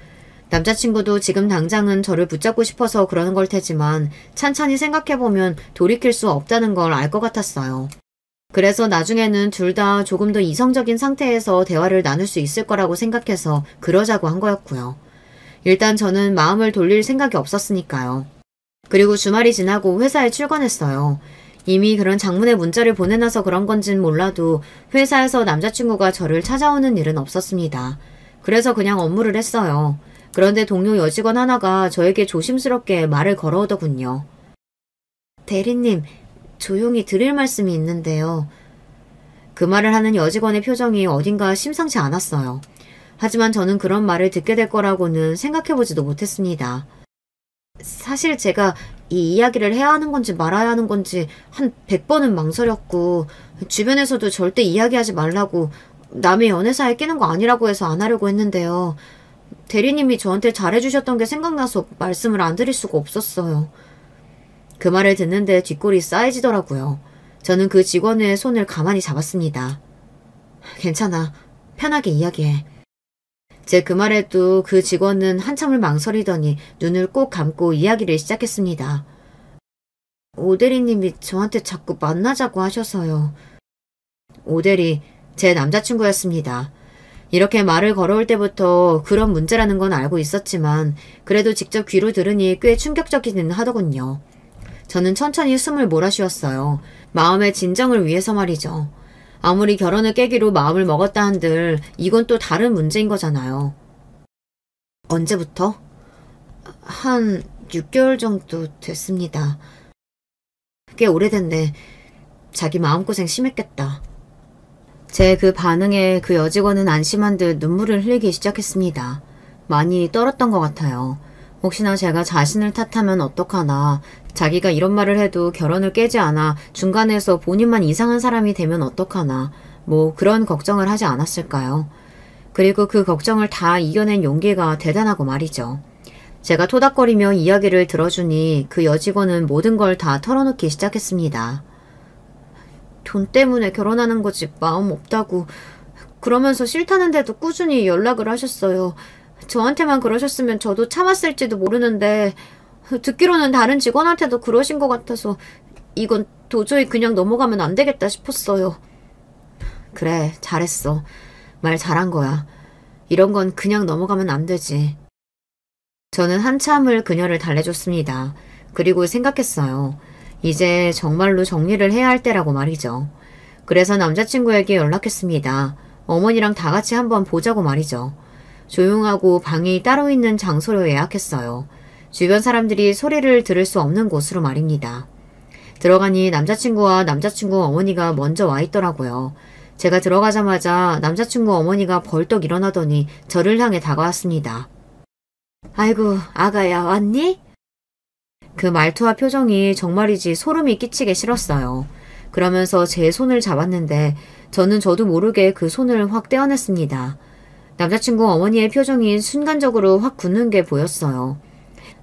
남자친구도 지금 당장은 저를 붙잡고 싶어서 그러는 걸 테지만 찬찬히 생각해보면 돌이킬 수 없다는 걸 알 것 같았어요. 그래서 나중에는 둘 다 조금 더 이성적인 상태에서 대화를 나눌 수 있을 거라고 생각해서 그러자고 한 거였고요. 일단 저는 마음을 돌릴 생각이 없었으니까요. 그리고 주말이 지나고 회사에 출근했어요. 이미 그런 장문의 문자를 보내놔서 그런 건진 몰라도 회사에서 남자친구가 저를 찾아오는 일은 없었습니다. 그래서 그냥 업무를 했어요. 그런데 동료 여직원 하나가 저에게 조심스럽게 말을 걸어오더군요. 대리님, 조용히 드릴 말씀이 있는데요. 그 말을 하는 여직원의 표정이 어딘가 심상치 않았어요. 하지만 저는 그런 말을 듣게 될 거라고는 생각해보지도 못했습니다. 사실 제가 이 이야기를 해야 하는 건지 말아야 하는 건지 한 100번은 망설였고 주변에서도 절대 이야기하지 말라고 남의 연애사에 끼는 거 아니라고 해서 안 하려고 했는데요. 대리님이 저한테 잘해주셨던 게 생각나서 말씀을 안 드릴 수가 없었어요. 그 말을 듣는데 뒷골이 싸해지더라고요. 저는 그 직원의 손을 가만히 잡았습니다. 괜찮아. 편하게 이야기해. 제 그 말에도 그 직원은 한참을 망설이더니 눈을 꼭 감고 이야기를 시작했습니다. 오대리님이 저한테 자꾸 만나자고 하셔서요. 오대리, 제 남자친구였습니다. 이렇게 말을 걸어올 때부터 그런 문제라는 건 알고 있었지만 그래도 직접 귀로 들으니 꽤 충격적이긴 하더군요. 저는 천천히 숨을 몰아쉬었어요. 마음의 진정을 위해서 말이죠. 아무리 결혼을 깨기로 마음을 먹었다 한들 이건 또 다른 문제인 거잖아요. 언제부터? 한 6개월 정도 됐습니다. 꽤 오래됐네. 자기 마음고생 심했겠다. 제 그 반응에 그 여직원은 안심한 듯 눈물을 흘리기 시작했습니다. 많이 떨었던 것 같아요. 혹시나 제가 자신을 탓하면 어떡하나, 자기가 이런 말을 해도 결혼을 깨지 않아 중간에서 본인만 이상한 사람이 되면 어떡하나, 뭐 그런 걱정을 하지 않았을까요? 그리고 그 걱정을 다 이겨낸 용기가 대단하고 말이죠. 제가 토닥거리며 이야기를 들어주니 그 여직원은 모든 걸 다 털어놓기 시작했습니다. 돈 때문에 결혼하는 거지 마음 없다고 그러면서 싫다는데도 꾸준히 연락을 하셨어요. 저한테만 그러셨으면 저도 참았을지도 모르는데 듣기로는 다른 직원한테도 그러신 것 같아서 이건 도저히 그냥 넘어가면 안 되겠다 싶었어요. 그래, 잘했어. 말 잘한 거야. 이런 건 그냥 넘어가면 안 되지. 저는 한참을 그녀를 달래줬습니다. 그리고 생각했어요. 이제 정말로 정리를 해야 할 때라고 말이죠. 그래서 남자친구에게 연락했습니다. 어머니랑 다 같이 한번 보자고 말이죠. 조용하고 방이 따로 있는 장소로 예약했어요. 주변 사람들이 소리를 들을 수 없는 곳으로 말입니다. 들어가니 남자친구와 남자친구 어머니가 먼저 와 있더라고요. 제가 들어가자마자 남자친구 어머니가 벌떡 일어나더니 저를 향해 다가왔습니다. 아이고, 아가야, 왔니? 그 말투와 표정이 정말이지 소름이 끼치게 싫었어요. 그러면서 제 손을 잡았는데 저도 모르게 그 손을 확 떼어냈습니다. 남자친구 어머니의 표정이 순간적으로 확 굳는 게 보였어요.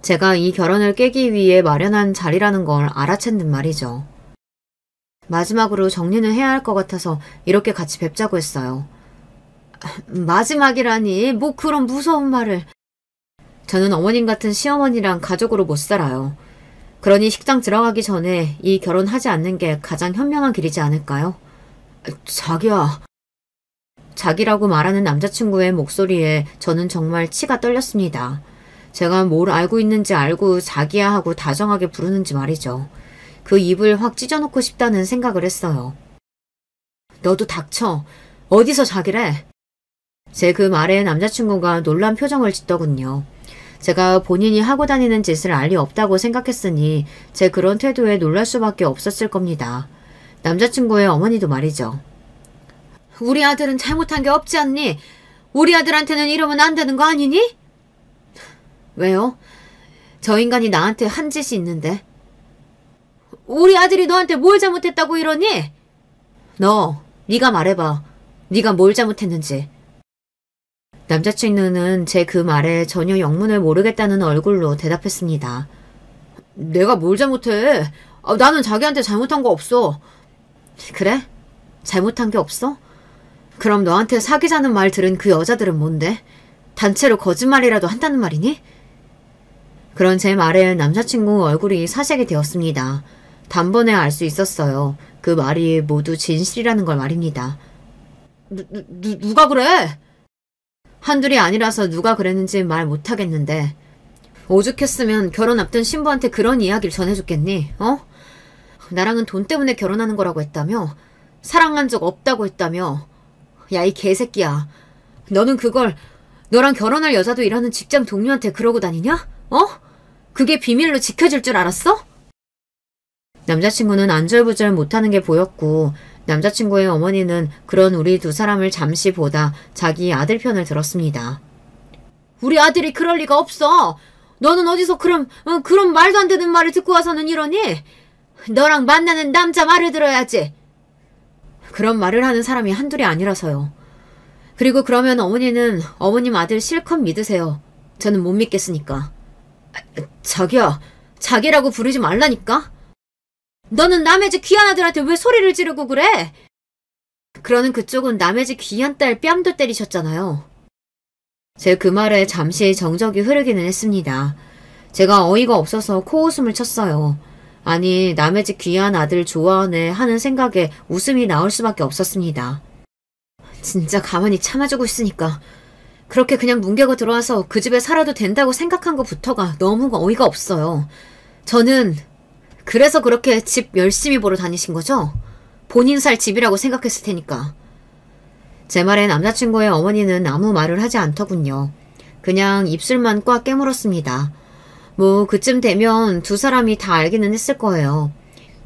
제가 이 결혼을 깨기 위해 마련한 자리라는 걸 알아챈 듯 말이죠. 마지막으로 정리는 해야 할 것 같아서 이렇게 같이 뵙자고 했어요. 마지막이라니, 뭐 그런 무서운 말을. 저는 어머님 같은 시어머니랑 가족으로 못 살아요. 그러니 식당 들어가기 전에 이 결혼하지 않는 게 가장 현명한 길이지 않을까요? 자기야. 자기라고 말하는 남자친구의 목소리에 저는 정말 치가 떨렸습니다. 제가 뭘 알고 있는지 알고 자기야 하고 다정하게 부르는지 말이죠. 그 입을 확 찢어놓고 싶다는 생각을 했어요. 너도 닥쳐. 어디서 자기래? 제 그 말에 남자친구가 놀란 표정을 짓더군요. 제가 본인이 하고 다니는 짓을 알 리 없다고 생각했으니 제 그런 태도에 놀랄 수밖에 없었을 겁니다. 남자친구의 어머니도 말이죠. 우리 아들은 잘못한 게 없지 않니? 우리 아들한테는 이러면 안 되는 거 아니니? 왜요? 저 인간이 나한테 한 짓이 있는데. 우리 아들이 너한테 뭘 잘못했다고 이러니? 네가 말해봐. 네가 뭘 잘못했는지. 남자친구는 제 그 말에 전혀 영문을 모르겠다는 얼굴로 대답했습니다. 내가 뭘 잘못해? 나는 자기한테 잘못한 거 없어. 그래? 잘못한 게 없어? 그럼 너한테 사귀자는 말 들은 그 여자들은 뭔데? 단체로 거짓말이라도 한다는 말이니? 그런 제 말에 남자친구 얼굴이 사색이 되었습니다. 단번에 알 수 있었어요. 그 말이 모두 진실이라는 걸 말입니다. 누가 그래? 한둘이 아니라서 누가 그랬는지 말 못하겠는데 오죽했으면 결혼 앞둔 신부한테 그런 이야기를 전해줬겠니? 어? 나랑은 돈 때문에 결혼하는 거라고 했다며? 사랑한 적 없다고 했다며? 야, 이 개새끼야. 너는 그걸 너랑 결혼할 여자도 일하는 직장 동료한테 그러고 다니냐? 어? 그게 비밀로 지켜질 줄 알았어? 남자친구는 안절부절 못하는 게 보였고 남자친구의 어머니는 그런 우리 두 사람을 잠시 보다 자기 아들 편을 들었습니다. 우리 아들이 그럴 리가 없어. 너는 어디서 그런 말도 안 되는 말을 듣고 와서는 이러니? 너랑 만나는 남자 말을 들어야지. 그런 말을 하는 사람이 한둘이 아니라서요. 그리고 그러면 어머니는 어머님 아들 실컷 믿으세요. 저는 못 믿겠으니까. 자기야, 자기라고 부르지 말라니까? 너는 남의 집 귀한 아들한테 왜 소리를 지르고 그래? 그러는 그쪽은 남의 집 귀한 딸 뺨도 때리셨잖아요. 제 그 말에 잠시 정적이 흐르기는 했습니다. 제가 어이가 없어서 코웃음을 쳤어요. 아니, 남의 집 귀한 아들 좋아하네 하는 생각에 웃음이 나올 수밖에 없었습니다. 진짜 가만히 참아주고 있으니까 그렇게 그냥 뭉개고 들어와서 그 집에 살아도 된다고 생각한 것부터가 너무 어이가 없어요. 저는 그래서 그렇게 집 열심히 보러 다니신 거죠? 본인 살 집이라고 생각했을 테니까. 제 말에 남자친구의 어머니는 아무 말을 하지 않더군요. 그냥 입술만 꽉 깨물었습니다. 뭐 그쯤 되면 두 사람이 다 알기는 했을 거예요.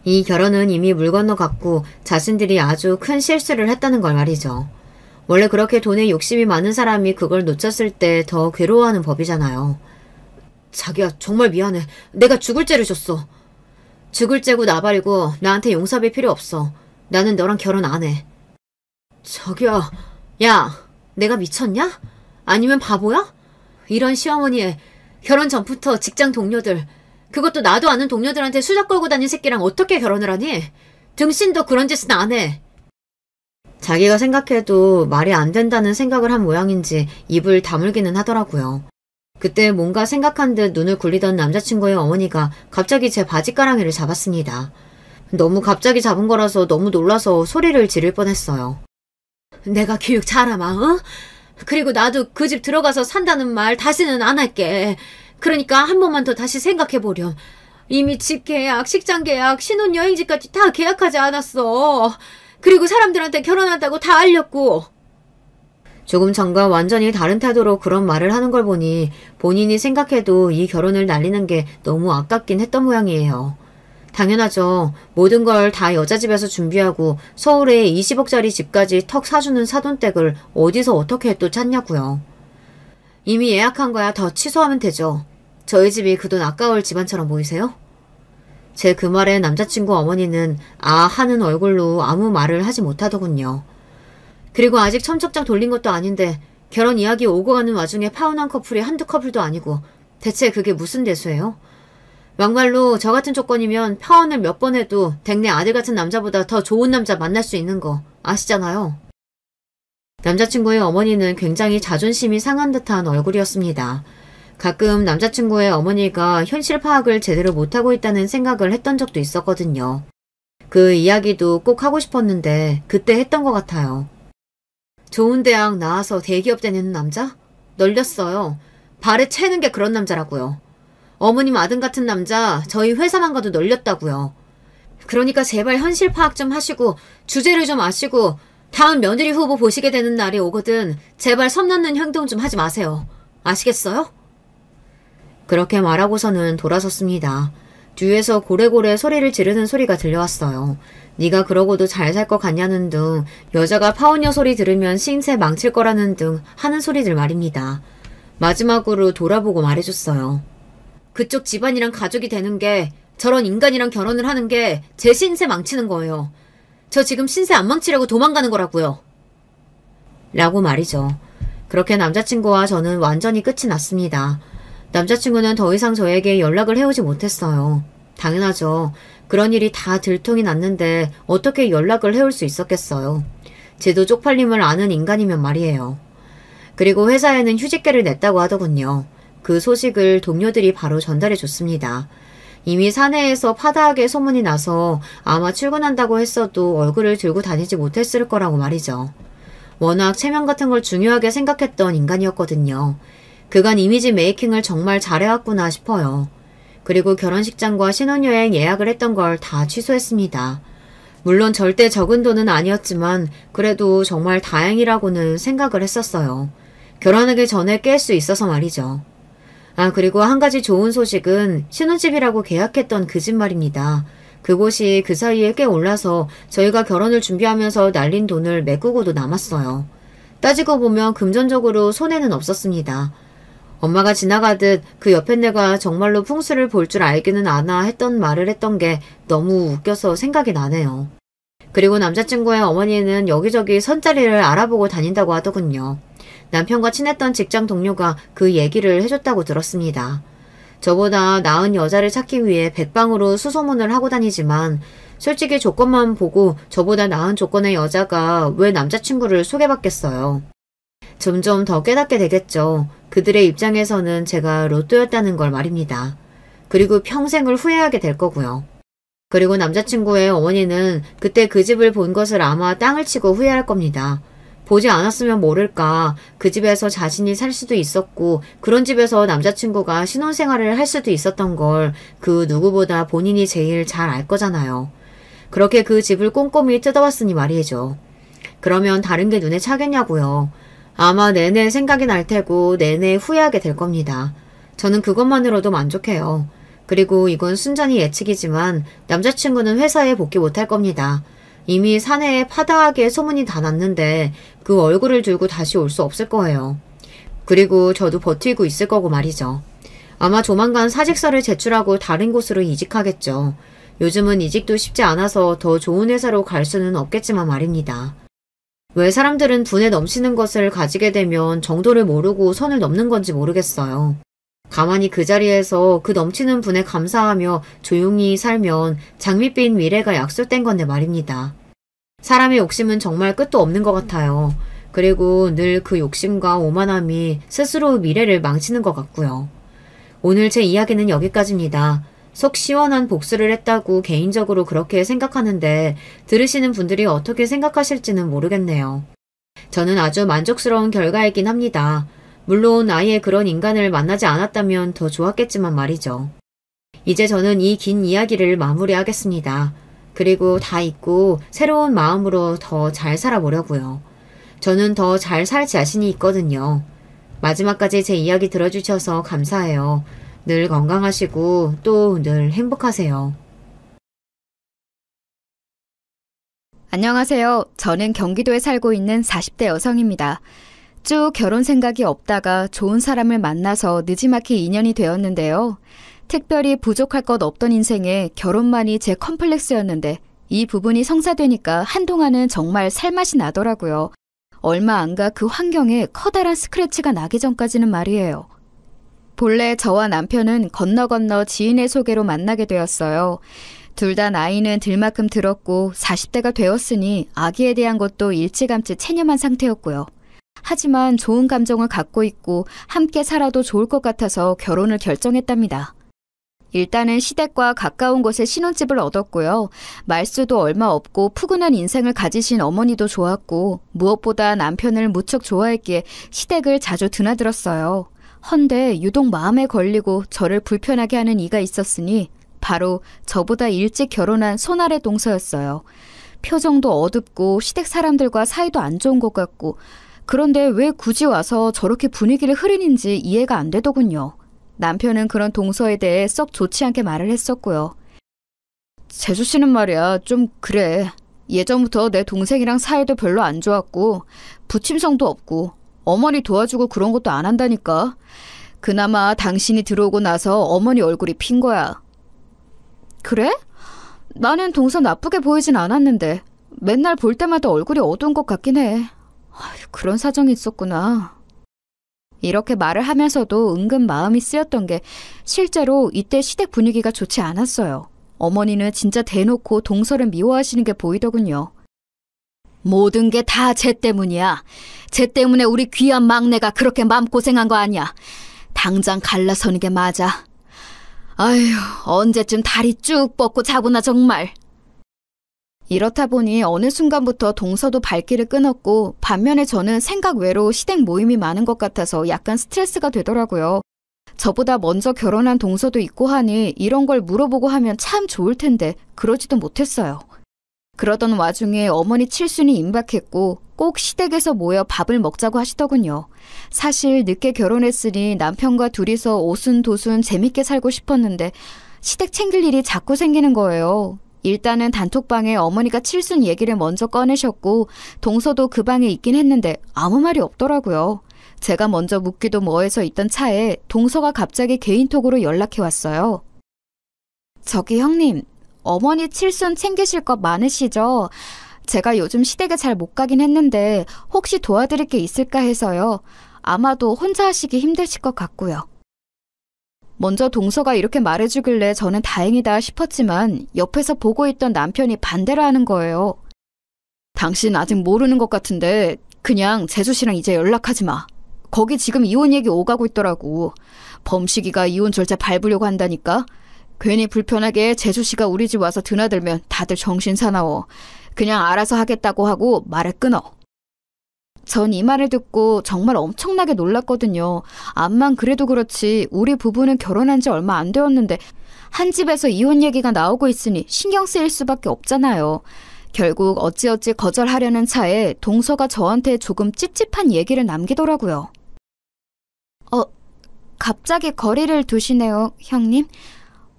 이 결혼은 이미 물 건너갔고 자신들이 아주 큰 실수를 했다는 걸 말이죠. 원래 그렇게 돈에 욕심이 많은 사람이 그걸 놓쳤을 때 더 괴로워하는 법이잖아요. 자기야, 정말 미안해. 내가 죽을 죄를 줬어. 죽을 죄고 나발이고 나한테 용서할 필요 없어. 나는 너랑 결혼 안 해. 자기야. 야, 내가 미쳤냐? 아니면 바보야? 이런 시어머니에 결혼 전부터 직장 동료들, 그것도 나도 아는 동료들한테 수작 걸고 다닌 새끼랑 어떻게 결혼을 하니? 등신도 그런 짓은 안 해. 자기가 생각해도 말이 안 된다는 생각을 한 모양인지 입을 다물기는 하더라고요. 그때 뭔가 생각한 듯 눈을 굴리던 남자친구의 어머니가 갑자기 제 바지가랑이를 잡았습니다. 너무 갑자기 잡은 거라서 너무 놀라서 소리를 지를 뻔했어요. 내가 교육 잘하마, 어? 그리고 나도 그 집 들어가서 산다는 말 다시는 안 할게. 그러니까 한 번만 더 다시 생각해보렴. 이미 집 계약, 식장 계약, 신혼여행지까지 다 계약하지 않았어. 그리고 사람들한테 결혼한다고 다 알렸고. 조금 전과 완전히 다른 태도로 그런 말을 하는 걸 보니 본인이 생각해도 이 결혼을 날리는 게 너무 아깝긴 했던 모양이에요. 당연하죠. 모든 걸 다 여자 집에서 준비하고 서울에 20억짜리 집까지 턱 사주는 사돈댁을 어디서 어떻게 또 찾냐고요. 이미 예약한 거야 더 취소하면 되죠. 저희 집이 그 돈 아까울 집안처럼 보이세요? 제 그 말에 남자친구 어머니는 아 하는 얼굴로 아무 말을 하지 못하더군요. 그리고 아직 첨쩍장 돌린 것도 아닌데 결혼 이야기 오고 가는 와중에 파혼한 커플이 한두 커플도 아니고 대체 그게 무슨 대수예요? 막말로 저 같은 조건이면 파혼을 몇 번 해도 댁내 아들 같은 남자보다 더 좋은 남자 만날 수 있는 거 아시잖아요. 남자친구의 어머니는 굉장히 자존심이 상한 듯한 얼굴이었습니다. 가끔 남자친구의 어머니가 현실 파악을 제대로 못하고 있다는 생각을 했던 적도 있었거든요. 그 이야기도 꼭 하고 싶었는데 그때 했던 것 같아요. 좋은 대학 나와서 대기업 다니는 남자? 널렸어요. 발에 채는 게 그런 남자라고요. 어머님 아들 같은 남자 저희 회사만 가도 널렸다고요. 그러니까 제발 현실 파악 좀 하시고 주제를 좀 아시고 다음 며느리 후보 보시게 되는 날이 오거든 제발 섬 넘는 행동 좀 하지 마세요. 아시겠어요? 그렇게 말하고서는 돌아섰습니다. 뒤에서 고래고래 소리를 지르는 소리가 들려왔어요. 네가 그러고도 잘 살 것 같냐는 등 여자가 파혼녀 소리 들으면 신세 망칠 거라는 등 하는 소리들 말입니다. 마지막으로 돌아보고 말해줬어요. 그쪽 집안이랑 가족이 되는 게 저런 인간이랑 결혼을 하는 게 제 신세 망치는 거예요. 저 지금 신세 안 망치려고 도망가는 거라고요. 라고 말이죠. 그렇게 남자친구와 저는 완전히 끝이 났습니다. 남자친구는 더 이상 저에게 연락을 해오지 못했어요. 당연하죠. 그런 일이 다 들통이 났는데 어떻게 연락을 해올 수 있었겠어요. 제도 쪽팔림을 아는 인간이면 말이에요. 그리고 회사에는 휴직계를 냈다고 하더군요. 그 소식을 동료들이 바로 전달해 줬습니다. 이미 사내에서 파다하게 소문이 나서 아마 출근한다고 했어도 얼굴을 들고 다니지 못했을 거라고 말이죠. 워낙 체면 같은 걸 중요하게 생각했던 인간이었거든요. 그간 이미지 메이킹을 정말 잘해왔구나 싶어요. 그리고 결혼식장과 신혼여행 예약을 했던 걸 다 취소했습니다. 물론 절대 적은 돈은 아니었지만 그래도 정말 다행이라고는 생각을 했었어요. 결혼하기 전에 깰 수 있어서 말이죠. 그리고 한 가지 좋은 소식은 신혼집이라고 계약했던 그 집 말입니다. 그곳이 그 사이에 꽤 올라서 저희가 결혼을 준비하면서 날린 돈을 메꾸고도 남았어요. 따지고 보면 금전적으로 손해는 없었습니다. 엄마가 지나가듯 그 옆에 내가 정말로 풍수를 볼 줄 알기는 아나 했던 말을 했던 게 너무 웃겨서 생각이 나네요. 그리고 남자친구의 어머니는 여기저기 선자리를 알아보고 다닌다고 하더군요. 남편과 친했던 직장 동료가 그 얘기를 해줬다고 들었습니다. 저보다 나은 여자를 찾기 위해 백방으로 수소문을 하고 다니지만 솔직히 조건만 보고 저보다 나은 조건의 여자가 왜 남자친구를 소개받겠어요. 점점 더 깨닫게 되겠죠. 그들의 입장에서는 제가 로또였다는 걸 말입니다. 그리고 평생을 후회하게 될 거고요. 그리고 남자친구의 어머니는 그때 그 집을 본 것을 아마 땅을 치고 후회할 겁니다. 보지 않았으면 모를까 그 집에서 자신이 살 수도 있었고 그런 집에서 남자친구가 신혼생활을 할 수도 있었던 걸 그 누구보다 본인이 제일 잘 알 거잖아요. 그렇게 그 집을 꼼꼼히 뜯어봤으니 말이죠. 그러면 다른 게 눈에 차겠냐고요. 아마 내내 생각이 날 테고 내내 후회하게 될 겁니다. 저는 그것만으로도 만족해요. 그리고 이건 순전히 예측이지만 남자친구는 회사에 복귀 못할 겁니다. 이미 사내에 파다하게 소문이 다 났는데 그 얼굴을 들고 다시 올 수 없을 거예요. 그리고 저도 버티고 있을 거고 말이죠. 아마 조만간 사직서를 제출하고 다른 곳으로 이직하겠죠. 요즘은 이직도 쉽지 않아서 더 좋은 회사로 갈 수는 없겠지만 말입니다. 왜 사람들은 분에 넘치는 것을 가지게 되면 정도를 모르고 선을 넘는 건지 모르겠어요. 가만히 그 자리에서 그 넘치는 분에 감사하며 조용히 살면 장밋빛 미래가 약속된 건데 말입니다. 사람의 욕심은 정말 끝도 없는 것 같아요. 그리고 늘 그 욕심과 오만함이 스스로 미래를 망치는 것 같고요. 오늘 제 이야기는 여기까지입니다. 속 시원한 복수를 했다고 개인적으로 그렇게 생각하는데 들으시는 분들이 어떻게 생각하실지는 모르겠네요. 저는 아주 만족스러운 결과이긴 합니다. 물론 아예 그런 인간을 만나지 않았다면 더 좋았겠지만 말이죠. 이제 저는 이 긴 이야기를 마무리하겠습니다. 그리고 다 잊고 새로운 마음으로 더 잘 살아보려고요. 저는 더 잘 살 자신이 있거든요. 마지막까지 제 이야기 들어주셔서 감사해요. 늘 건강하시고 또 늘 행복하세요. 안녕하세요. 저는 경기도에 살고 있는 40대 여성입니다. 쭉 결혼 생각이 없다가 좋은 사람을 만나서 느지막이 인연이 되었는데요. 특별히 부족할 것 없던 인생에 결혼만이 제 컴플렉스였는데 이 부분이 성사되니까 한동안은 정말 살맛이 나더라고요. 얼마 안 가 그 환경에 커다란 스크래치가 나기 전까지는 말이에요. 본래 저와 남편은 건너 지인의 소개로 만나게 되었어요. 둘 다 나이는 들만큼 들었고 40대가 되었으니 아기에 대한 것도 일찌감치 체념한 상태였고요. 하지만 좋은 감정을 갖고 있고 함께 살아도 좋을 것 같아서 결혼을 결정했답니다. 일단은 시댁과 가까운 곳에 신혼집을 얻었고요. 말수도 얼마 없고 푸근한 인생을 가지신 어머니도 좋았고 무엇보다 남편을 무척 좋아했기에 시댁을 자주 드나들었어요. 헌데 유독 마음에 걸리고 저를 불편하게 하는 이가 있었으니 바로 저보다 일찍 결혼한 손아래 동서였어요. 표정도 어둡고 시댁 사람들과 사이도 안 좋은 것 같고 그런데 왜 굳이 와서 저렇게 분위기를 흐리는지 이해가 안 되더군요. 남편은 그런 동서에 대해 썩 좋지 않게 말을 했었고요. 재수 씨는 말이야 좀 그래. 예전부터 내 동생이랑 사이도 별로 안 좋았고 부침성도 없고 어머니 도와주고 그런 것도 안 한다니까. 그나마 당신이 들어오고 나서 어머니 얼굴이 핀 거야. 그래? 나는 동서 나쁘게 보이진 않았는데 맨날 볼 때마다 얼굴이 어두운 것 같긴 해. 그런 사정이 있었구나. 이렇게 말을 하면서도 은근 마음이 쓰였던 게 실제로 이때 시댁 분위기가 좋지 않았어요. 어머니는 진짜 대놓고 동서를 미워하시는 게 보이더군요. 모든 게 다 쟤 때문이야. 쟤 때문에 우리 귀한 막내가 그렇게 마음고생한 거 아니야. 당장 갈라서는 게 맞아. 아휴, 언제쯤 다리 쭉 뻗고 자구나 정말. 이렇다 보니 어느 순간부터 동서도 발길을 끊었고 반면에 저는 생각 외로 시댁 모임이 많은 것 같아서 약간 스트레스가 되더라고요. 저보다 먼저 결혼한 동서도 있고 하니 이런 걸 물어보고 하면 참 좋을 텐데 그러지도 못했어요. 그러던 와중에 어머니 칠순이 임박했고 꼭 시댁에서 모여 밥을 먹자고 하시더군요. 사실 늦게 결혼했으니 남편과 둘이서 오순도순 재밌게 살고 싶었는데 시댁 챙길 일이 자꾸 생기는 거예요. 일단은 단톡방에 어머니가 칠순 얘기를 먼저 꺼내셨고 동서도 그 방에 있긴 했는데 아무 말이 없더라고요. 제가 먼저 묻기도 뭐해서 있던 차에 동서가 갑자기 개인톡으로 연락해 왔어요. 저기 형님, 어머니 칠순 챙기실 거 많으시죠? 제가 요즘 시댁에 잘 못 가긴 했는데 혹시 도와드릴 게 있을까 해서요. 아마도 혼자 하시기 힘드실 것 같고요. 먼저 동서가 이렇게 말해주길래 저는 다행이다 싶었지만 옆에서 보고 있던 남편이 반대를 하는 거예요. 당신 아직 모르는 것 같은데 그냥 재수씨랑 이제 연락하지 마. 거기 지금 이혼 얘기 오가고 있더라고. 범식이가 이혼 절차 밟으려고 한다니까. 괜히 불편하게 재수씨가 우리 집 와서 드나들면 다들 정신 사나워. 그냥 알아서 하겠다고 하고 말을 끊어. 전 이 말을 듣고 정말 엄청나게 놀랐거든요. 암만 그래도 그렇지 우리 부부는 결혼한 지 얼마 안 되었는데 한 집에서 이혼 얘기가 나오고 있으니 신경 쓰일 수밖에 없잖아요. 결국 어찌어찌 거절하려는 차에 동서가 저한테 조금 찝찝한 얘기를 남기더라고요. 갑자기 거리를 두시네요, 형님.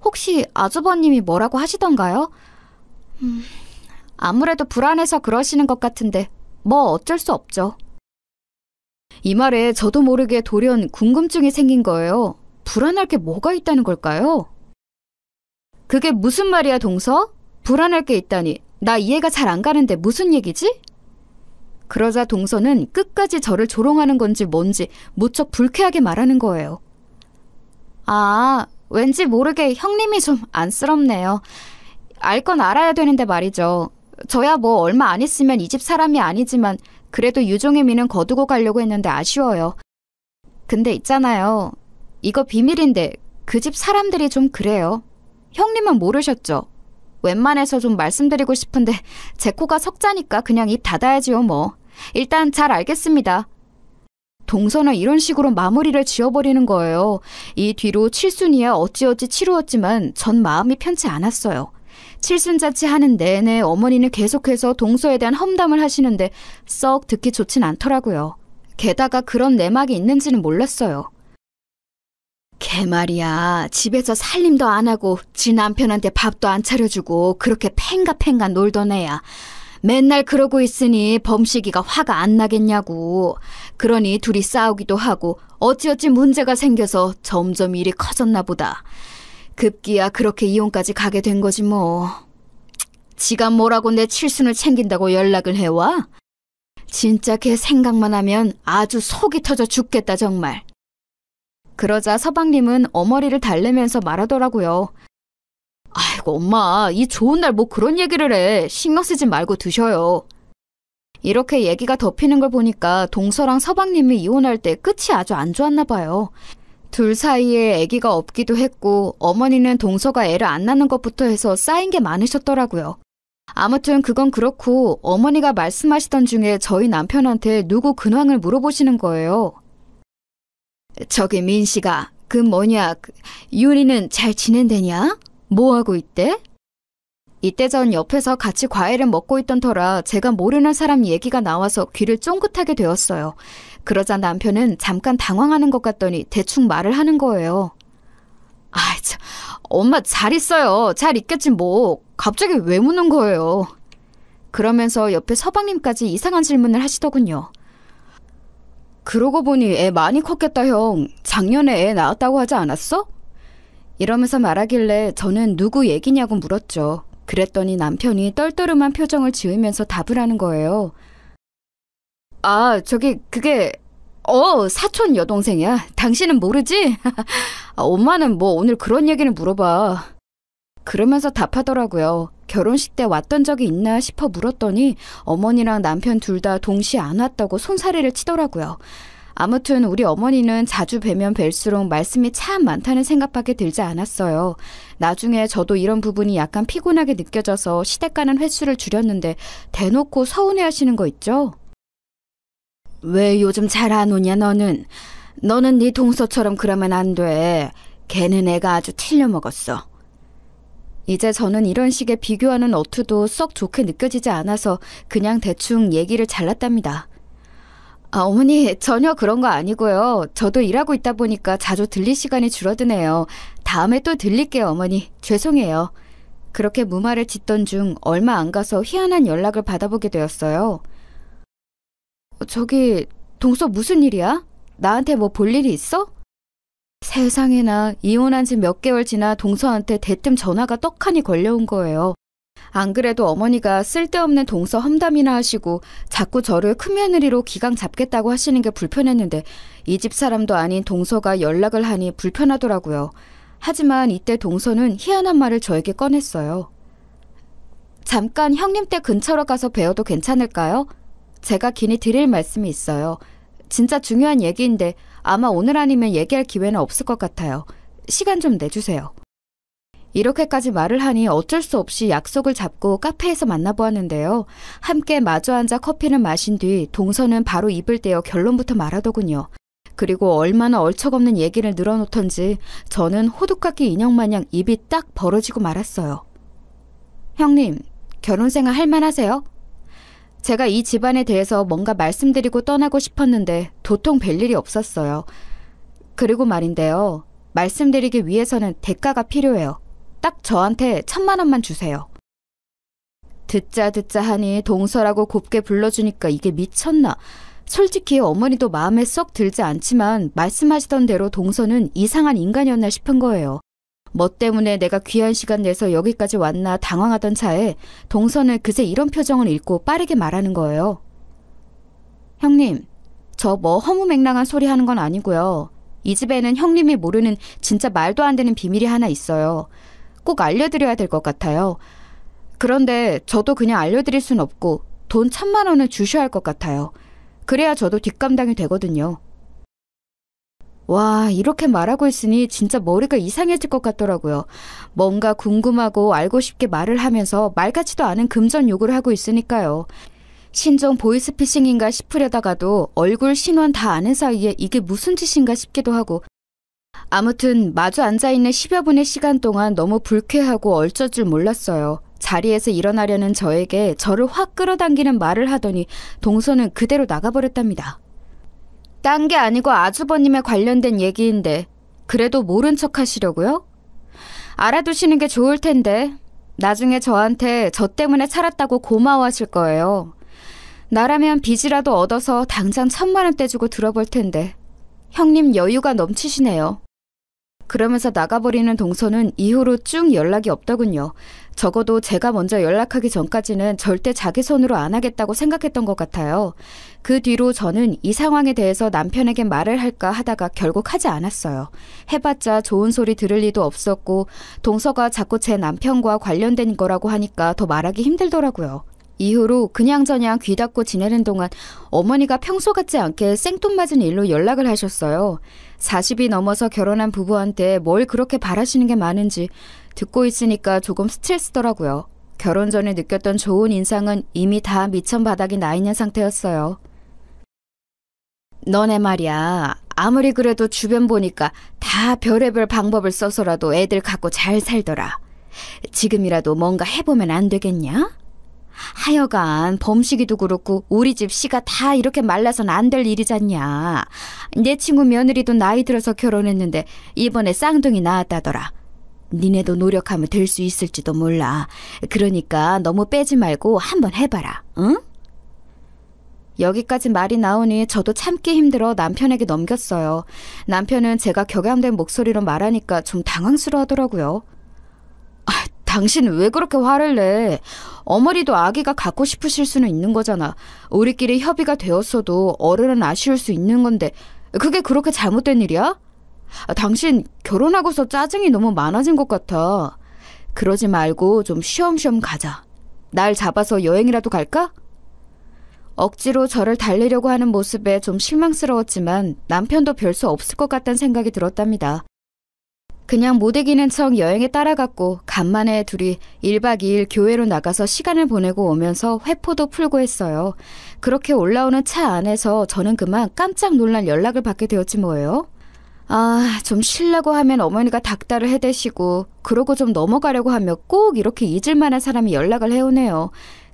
혹시 아주버님이 뭐라고 하시던가요? 아무래도 불안해서 그러시는 것 같은데 뭐 어쩔 수 없죠. 이 말에 저도 모르게 돌연 궁금증이 생긴 거예요. 불안할 게 뭐가 있다는 걸까요? 그게 무슨 말이야, 동서? 불안할 게 있다니. 나 이해가 잘 안 가는데 무슨 얘기지? 그러자 동서는 끝까지 저를 조롱하는 건지 뭔지 무척 불쾌하게 말하는 거예요. 아, 왠지 모르게 형님이 좀 안쓰럽네요. 알 건 알아야 되는데 말이죠. 저야 뭐 얼마 안 있으면 이 집 사람이 아니지만 그래도 유종의 미는 거두고 가려고 했는데 아쉬워요. 근데 있잖아요. 이거 비밀인데 그 집 사람들이 좀 그래요. 형님은 모르셨죠? 웬만해서 좀 말씀드리고 싶은데 제 코가 석자니까 그냥 입 닫아야지요 뭐. 일단 잘 알겠습니다. 동서는 이런 식으로 마무리를 지어버리는 거예요. 이 뒤로 칠순이야 어찌어찌 치루었지만 전 마음이 편치 않았어요. 칠순자치 하는 내내 어머니는 계속해서 동서에 대한 험담을 하시는데 썩 듣기 좋진 않더라고요. 게다가 그런 내막이 있는지는 몰랐어요. 걔 말이야, 집에서 살림도 안 하고 지 남편한테 밥도 안 차려주고 그렇게 팽가팽가 놀던 애야. 맨날 그러고 있으니 범식이가 화가 안 나겠냐고. 그러니 둘이 싸우기도 하고 어찌어찌 문제가 생겨서 점점 일이 커졌나 보다. 급기야 그렇게 이혼까지 가게 된 거지 뭐. 지가 뭐라고 내 칠순을 챙긴다고 연락을 해와? 진짜 걔 생각만 하면 아주 속이 터져 죽겠다 정말. 그러자 서방님은 어머니를 달래면서 말하더라고요. 아이고 엄마, 이 좋은 날 뭐 그런 얘기를 해. 신경 쓰지 말고 드셔요. 이렇게 얘기가 덮이는 걸 보니까 동서랑 서방님이 이혼할 때 끝이 아주 안 좋았나 봐요. 둘 사이에 아기가 없기도 했고 어머니는 동서가 애를 안 낳는 것부터 해서 쌓인 게 많으셨더라고요. 아무튼 그건 그렇고 어머니가 말씀하시던 중에 저희 남편한테 누구 근황을 물어보시는 거예요. 저기 민씨가 윤희는 잘 지낸대냐? 뭐하고 있대? 이때 전 옆에서 같이 과일을 먹고 있던 터라 제가 모르는 사람 얘기가 나와서 귀를 쫑긋하게 되었어요. 그러자 남편은 잠깐 당황하는 것 같더니 대충 말을 하는 거예요. 아이 참, 엄마 잘 있어요. 잘 있겠지 뭐. 갑자기 왜 묻는 거예요? 그러면서 옆에 서방님까지 이상한 질문을 하시더군요. 그러고 보니 애 많이 컸겠다 형. 작년에 애 낳았다고 하지 않았어? 이러면서 말하길래 저는 누구 얘기냐고 물었죠. 그랬더니 남편이 떨떠름한 표정을 지으면서 답을 하는 거예요. 아, 그게 사촌 여동생이야. 당신은 모르지? 엄마는 뭐 오늘 그런 얘기를 물어봐. 그러면서 답하더라고요. 결혼식 때 왔던 적이 있나 싶어 물었더니 어머니랑 남편 둘 다 동시에 안 왔다고 손사래를 치더라고요. 아무튼 우리 어머니는 자주 뵈면 뵐수록 말씀이 참 많다는 생각밖에 들지 않았어요. 나중에 저도 이런 부분이 약간 피곤하게 느껴져서 시댁 가는 횟수를 줄였는데 대놓고 서운해하시는 거 있죠? 왜 요즘 잘 안 오냐 너는? 너는 네 동서처럼 그러면 안 돼. 걔는 애가 아주 틀려먹었어. 이제 저는 이런 식의 비교하는 어투도 썩 좋게 느껴지지 않아서 그냥 대충 얘기를 잘랐답니다. 어머니, 전혀 그런 거 아니고요. 저도 일하고 있다 보니까 자주 들릴 시간이 줄어드네요. 다음에 또 들릴게요, 어머니. 죄송해요. 그렇게 무말을 짓던 중 얼마 안 가서 희한한 연락을 받아보게 되었어요. 저기, 동서 무슨 일이야? 나한테 뭐 볼 일이 있어? 세상에나, 이혼한 지 몇 개월 지나 동서한테 대뜸 전화가 떡하니 걸려온 거예요. 안 그래도 어머니가 쓸데없는 동서 험담이나 하시고 자꾸 저를 큰며느리로 기강 잡겠다고 하시는 게 불편했는데 이 집 사람도 아닌 동서가 연락을 하니 불편하더라고요. 하지만 이때 동서는 희한한 말을 저에게 꺼냈어요. 잠깐 형님 댁 근처로 가서 뵈어도 괜찮을까요? 제가 긴히 드릴 말씀이 있어요. 진짜 중요한 얘기인데 아마 오늘 아니면 얘기할 기회는 없을 것 같아요. 시간 좀 내주세요. 이렇게까지 말을 하니 어쩔 수 없이 약속을 잡고 카페에서 만나보았는데요. 함께 마주 앉아 커피를 마신 뒤 동서는 바로 입을 떼어 결론부터 말하더군요. 그리고 얼마나 얼척없는 얘기를 늘어놓던지 저는 호두깎이 인형 마냥 입이 딱 벌어지고 말았어요. 형님, 결혼생활 할만하세요? 제가 이 집안에 대해서 뭔가 말씀드리고 떠나고 싶었는데 도통 뵐 일이 없었어요. 그리고 말인데요. 말씀드리기 위해서는 대가가 필요해요. 딱 저한테 1,000만 원만 주세요. 듣자 하니 동서라고 곱게 불러주니까 이게 미쳤나. 솔직히 어머니도 마음에 썩 들지 않지만 말씀하시던 대로 동서는 이상한 인간이었나 싶은 거예요. 뭐 때문에 내가 귀한 시간 내서 여기까지 왔나 당황하던 차에 동서는 그새 이런 표정을 읽고 빠르게 말하는 거예요. 형님, 저 뭐 허무맹랑한 소리 하는 건 아니고요. 이 집에는 형님이 모르는 진짜 말도 안 되는 비밀이 하나 있어요. 꼭 알려드려야 될 것 같아요. 그런데 저도 그냥 알려드릴 순 없고 돈 1,000만 원을 주셔야 할 것 같아요. 그래야 저도 뒷감당이 되거든요. 와, 이렇게 말하고 있으니 진짜 머리가 이상해질 것 같더라고요. 뭔가 궁금하고 알고 싶게 말을 하면서 말 같지도 않은 금전 요구를 하고 있으니까요. 신종 보이스피싱인가 싶으려다가도 얼굴 신원 다 아는 사이에 이게 무슨 짓인가 싶기도 하고 아무튼 마주 앉아있는 10여 분의 시간 동안 너무 불쾌하고 얼쩔 줄 몰랐어요. 자리에서 일어나려는 저에게 저를 확 끌어당기는 말을 하더니 동서는 그대로 나가버렸답니다. 딴 게 아니고 아주버님에 관련된 얘기인데 그래도 모른 척 하시려고요? 알아두시는 게 좋을 텐데 나중에 저한테 저 때문에 살았다고 고마워하실 거예요. 나라면 빚이라도 얻어서 당장 1,000만 원 떼주고 들어볼 텐데 형님 여유가 넘치시네요. 그러면서 나가버리는 동서는 이후로 쭉 연락이 없더군요. 적어도 제가 먼저 연락하기 전까지는 절대 자기 손으로 안 하겠다고 생각했던 것 같아요. 그 뒤로 저는 이 상황에 대해서 남편에게 말을 할까 하다가 결국 하지 않았어요. 해봤자 좋은 소리 들을 리도 없었고 동서가 자꾸 제 남편과 관련된 거라고 하니까 더 말하기 힘들더라고요. 이후로 그냥저냥 귀 닫고 지내는 동안 어머니가 평소 같지 않게 생뚱맞은 일로 연락을 하셨어요. 40이 넘어서 결혼한 부부한테 뭘 그렇게 바라시는 게 많은지 듣고 있으니까 조금 스트레스더라고요. 결혼 전에 느꼈던 좋은 인상은 이미 다 미천 바닥이 나 있는 상태였어요. 너네 말이야. 아무리 그래도 주변 보니까 다 별의별 방법을 써서라도 애들 갖고 잘 살더라. 지금이라도 뭔가 해보면 안 되겠냐? 하여간 범식이도 그렇고 우리 집 씨가 다 이렇게 말라선 안 될 일이잖냐. 내 친구 며느리도 나이 들어서 결혼했는데 이번에 쌍둥이 낳았다더라. 니네도 노력하면 될 수 있을지도 몰라. 그러니까 너무 빼지 말고 한번 해봐라. 응? 여기까지 말이 나오니 저도 참기 힘들어 남편에게 넘겼어요. 남편은 제가 격양된 목소리로 말하니까 좀 당황스러워하더라고요. 당신은 왜 그렇게 화를 내? 어머니도 아기가 갖고 싶으실 수는 있는 거잖아. 우리끼리 협의가 되었어도 어른은 아쉬울 수 있는 건데 그게 그렇게 잘못된 일이야? 당신 결혼하고서 짜증이 너무 많아진 것 같아. 그러지 말고 좀 쉬엄쉬엄 가자. 날 잡아서 여행이라도 갈까? 억지로 저를 달래려고 하는 모습에 좀 실망스러웠지만 남편도 별 수 없을 것 같다는 생각이 들었답니다. 그냥 못 이기는 척 여행에 따라갔고 간만에 둘이 1박 2일 교회로 나가서 시간을 보내고 오면서 회포도 풀고 했어요. 그렇게 올라오는 차 안에서 저는 그만 깜짝 놀란 연락을 받게 되었지 뭐예요. 좀 쉬려고 하면 어머니가 닥달을 해대시고 그러고 좀 넘어가려고 하면 꼭 이렇게 잊을 만한 사람이 연락을 해오네요.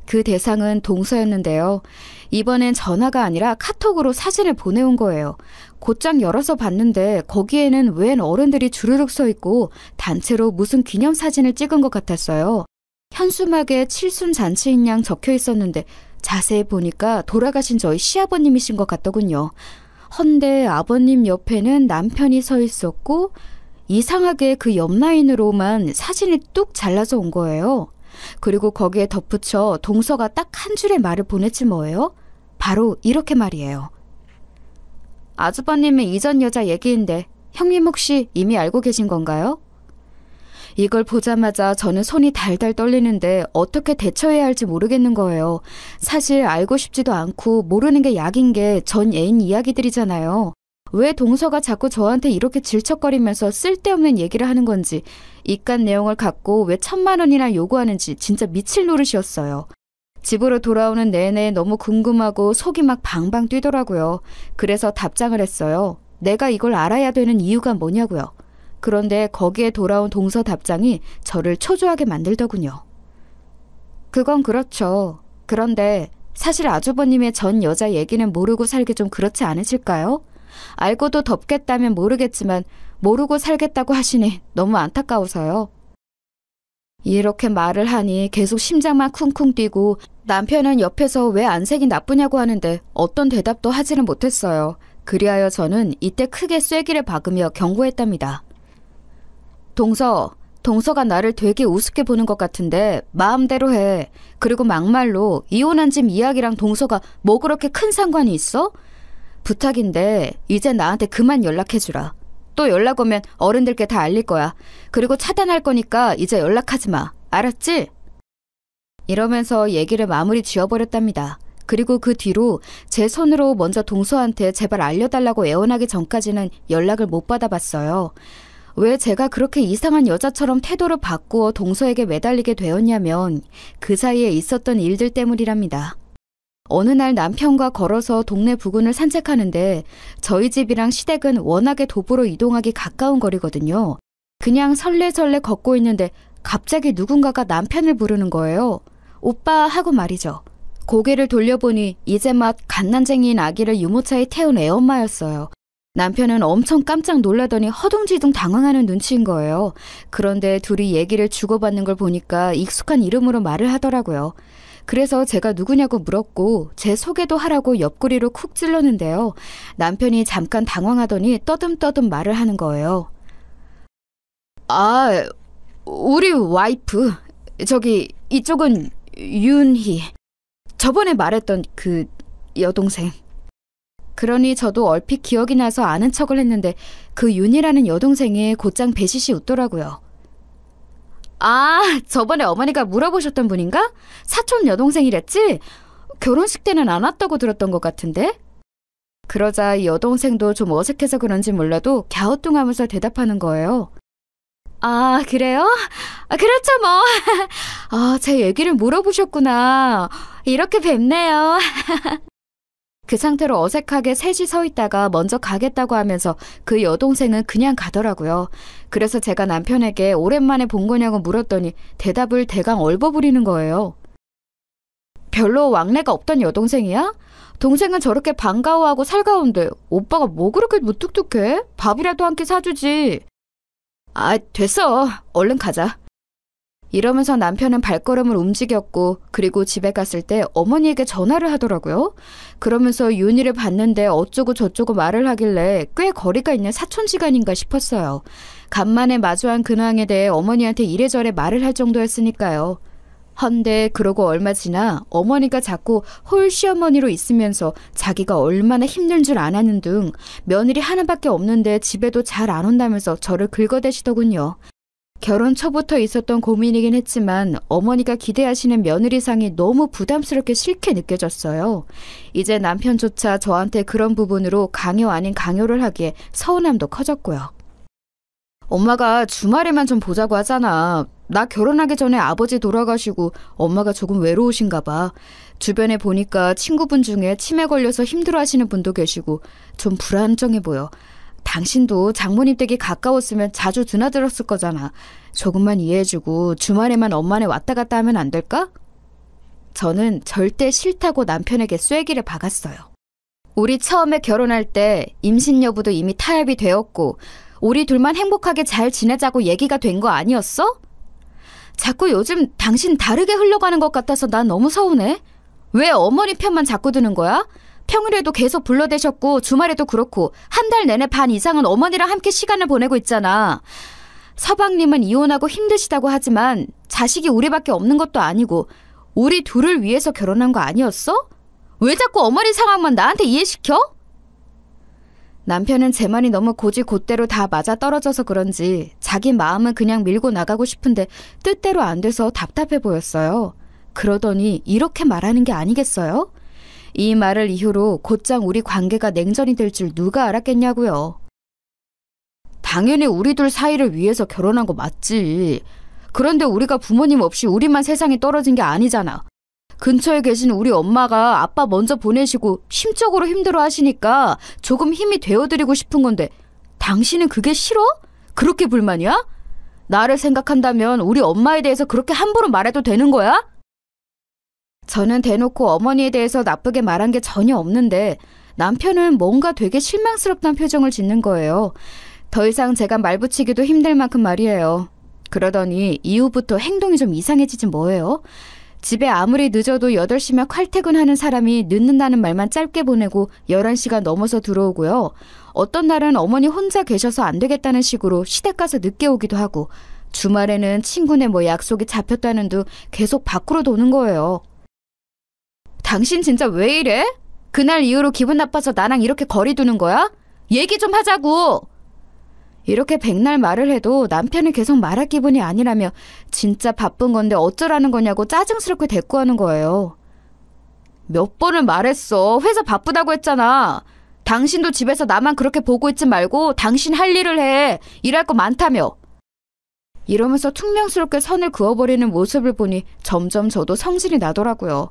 그 대상은 동서였는데요. 이번엔 전화가 아니라 카톡으로 사진을 보내온 거예요. 곧장 열어서 봤는데 거기에는 웬 어른들이 주르륵 서 있고 단체로 무슨 기념사진을 찍은 것 같았어요. 현수막에 칠순잔치인 양 적혀 있었는데 자세히 보니까 돌아가신 저희 시아버님이신 것 같더군요. 헌데 아버님 옆에는 남편이 서 있었고 이상하게 그 옆 라인으로만 사진이 뚝 잘라서 온 거예요. 그리고 거기에 덧붙여 동서가 딱 한 줄의 말을 보냈지 뭐예요? 바로 이렇게 말이에요. 아주버님의 이전 여자 얘기인데 형님 혹시 이미 알고 계신 건가요? 이걸 보자마자 저는 손이 달달 떨리는데 어떻게 대처해야 할지 모르겠는 거예요. 사실 알고 싶지도 않고 모르는 게 약인 게 전 애인 이야기들이잖아요. 왜 동서가 자꾸 저한테 이렇게 질척거리면서 쓸데없는 얘기를 하는 건지, 이깟 내용을 갖고 왜 1,000만 원이나 요구하는지 진짜 미칠 노릇이었어요. 집으로 돌아오는 내내 너무 궁금하고 속이 막 방방 뛰더라고요. 그래서 답장을 했어요. 내가 이걸 알아야 되는 이유가 뭐냐고요. 그런데 거기에 돌아온 동서 답장이 저를 초조하게 만들더군요. 그건 그렇죠. 그런데 사실 아주버님의 전 여자 얘기는 모르고 살기 좀 그렇지 않으실까요? 알고도 덮겠다면 모르겠지만 모르고 살겠다고 하시니 너무 안타까워서요. 이렇게 말을 하니 계속 심장만 쿵쿵 뛰고 남편은 옆에서 왜 안색이 나쁘냐고 하는데 어떤 대답도 하지는 못했어요. 그리하여 저는 이때 크게 쐐기를 박으며 경고했답니다. 동서가 나를 되게 우습게 보는 것 같은데 마음대로 해. 그리고 막말로 이혼한 집 이야기랑 동서가 뭐 그렇게 큰 상관이 있어? 부탁인데 이제 나한테 그만 연락해주라. 또 연락 오면 어른들께 다 알릴 거야. 그리고 차단할 거니까 이제 연락하지 마. 알았지? 이러면서 얘기를 마무리 지어버렸답니다. 그리고 그 뒤로 제 손으로 먼저 동서한테 제발 알려달라고 애원하기 전까지는 연락을 못 받아봤어요. 왜 제가 그렇게 이상한 여자처럼 태도를 바꾸어 동서에게 매달리게 되었냐면 그 사이에 있었던 일들 때문이랍니다. 어느 날 남편과 걸어서 동네 부근을 산책하는데 저희 집이랑 시댁은 워낙에 도보로 이동하기 가까운 거리거든요. 그냥 설레설레 걷고 있는데 갑자기 누군가가 남편을 부르는 거예요. 오빠 하고 말이죠. 고개를 돌려보니 이제 막 갓난쟁이인 아기를 유모차에 태운 애엄마였어요. 남편은 엄청 깜짝 놀라더니 허둥지둥 당황하는 눈치인 거예요. 그런데 둘이 얘기를 주고받는 걸 보니까 익숙한 이름으로 말을 하더라고요. 그래서 제가 누구냐고 물었고 제 소개도 하라고 옆구리로 쿡 찔렀는데요. 남편이 잠깐 당황하더니 떠듬떠듬 말을 하는 거예요. 우리 와이프. 저기 이쪽은 윤희. 저번에 말했던 그 여동생. 그러니 저도 얼핏 기억이 나서 아는 척을 했는데 그 윤희라는 여동생이 곧장 배시시 웃더라고요. 저번에 어머니가 물어보셨던 분인가? 사촌 여동생이랬지? 결혼식 때는 안 왔다고 들었던 것 같은데? 그러자 이 여동생도 좀 어색해서 그런지 몰라도 갸우뚱하면서 대답하는 거예요. 그래요? 그렇죠 뭐. 제 얘기를 물어보셨구나. 이렇게 뵙네요. 그 상태로 어색하게 셋이 서 있다가 먼저 가겠다고 하면서 그 여동생은 그냥 가더라고요. 그래서 제가 남편에게 오랜만에 본 거냐고 물었더니 대답을 대강 얼버무리는 거예요. 별로 왕래가 없던 여동생이야? 동생은 저렇게 반가워하고 살가운데 오빠가 뭐 그렇게 무뚝뚝해? 밥이라도 한 끼 사주지. 됐어. 얼른 가자. 이러면서 남편은 발걸음을 움직였고 그리고 집에 갔을 때 어머니에게 전화를 하더라고요. 그러면서 윤희를 봤는데 어쩌고 저쩌고 말을 하길래 꽤 거리가 있는 사촌지간인가 싶었어요. 간만에 마주한 근황에 대해 어머니한테 이래저래 말을 할 정도였으니까요. 헌데 그러고 얼마 지나 어머니가 자꾸 홀시어머니로 있으면서 자기가 얼마나 힘든 줄 아냐는 등 며느리 하나밖에 없는데 집에도 잘 안 온다면서 저를 긁어대시더군요. 결혼 초부터 있었던 고민이긴 했지만 어머니가 기대하시는 며느리상이 너무 부담스럽게 싫게 느껴졌어요. 이제 남편조차 저한테 그런 부분으로 강요 아닌 강요를 하기에 서운함도 커졌고요. 엄마가 주말에만 좀 보자고 하잖아. 나 결혼하기 전에 아버지 돌아가시고 엄마가 조금 외로우신가 봐. 주변에 보니까 친구분 중에 치매 걸려서 힘들어하시는 분도 계시고 좀 불안정해 보여. 당신도 장모님 댁이 가까웠으면 자주 드나들었을 거잖아. 조금만 이해해주고 주말에만 엄마네 왔다 갔다 하면 안 될까? 저는 절대 싫다고 남편에게 쐐기를 박았어요. 우리 처음에 결혼할 때 임신 여부도 이미 타협이 되었고 우리 둘만 행복하게 잘 지내자고 얘기가 된 거 아니었어? 자꾸 요즘 당신 다르게 흘러가는 것 같아서 난 너무 서운해. 왜 어머니 편만 자꾸 드는 거야? 평일에도 계속 불러대셨고 주말에도 그렇고 한 달 내내 반 이상은 어머니랑 함께 시간을 보내고 있잖아. 서방님은 이혼하고 힘드시다고 하지만 자식이 우리밖에 없는 것도 아니고 우리 둘을 위해서 결혼한 거 아니었어? 왜 자꾸 어머니 상황만 나한테 이해시켜? 남편은 제 말이 너무 곧이곧대로 다 맞아떨어져서 그런지 자기 마음은 그냥 밀고 나가고 싶은데 뜻대로 안 돼서 답답해 보였어요. 그러더니 이렇게 말하는 게 아니겠어요? 이 말을 이후로 곧장 우리 관계가 냉전이 될 줄 누가 알았겠냐고요. 당연히 우리 둘 사이를 위해서 결혼한 거 맞지. 그런데 우리가 부모님 없이 우리만 세상에 떨어진 게 아니잖아. 근처에 계신 우리 엄마가 아빠 먼저 보내시고 심적으로 힘들어 하시니까 조금 힘이 되어드리고 싶은 건데 당신은 그게 싫어? 그렇게 불만이야? 나를 생각한다면 우리 엄마에 대해서 그렇게 함부로 말해도 되는 거야? 저는 대놓고 어머니에 대해서 나쁘게 말한 게 전혀 없는데 남편은 뭔가 되게 실망스럽다는 표정을 짓는 거예요. 더 이상 제가 말 붙이기도 힘들 만큼 말이에요. 그러더니 이후부터 행동이 좀 이상해지지 뭐예요? 집에 아무리 늦어도 8시면 칼퇴근하는 사람이 늦는다는 말만 짧게 보내고 11시가 넘어서 들어오고요. 어떤 날은 어머니 혼자 계셔서 안 되겠다는 식으로 시댁 가서 늦게 오기도 하고 주말에는 친구네 뭐 약속이 잡혔다는 둥 계속 밖으로 도는 거예요. 당신 진짜 왜 이래? 그날 이후로 기분 나빠서 나랑 이렇게 거리 두는 거야? 얘기 좀 하자고! 이렇게 백날 말을 해도 남편이 계속 말할 기분이 아니라며 진짜 바쁜 건데 어쩌라는 거냐고 짜증스럽게 대꾸하는 거예요. 몇 번을 말했어. 회사 바쁘다고 했잖아. 당신도 집에서 나만 그렇게 보고 있지 말고 당신 할 일을 해. 일할 거 많다며. 이러면서 퉁명스럽게 선을 그어버리는 모습을 보니 점점 저도 성질이 나더라고요.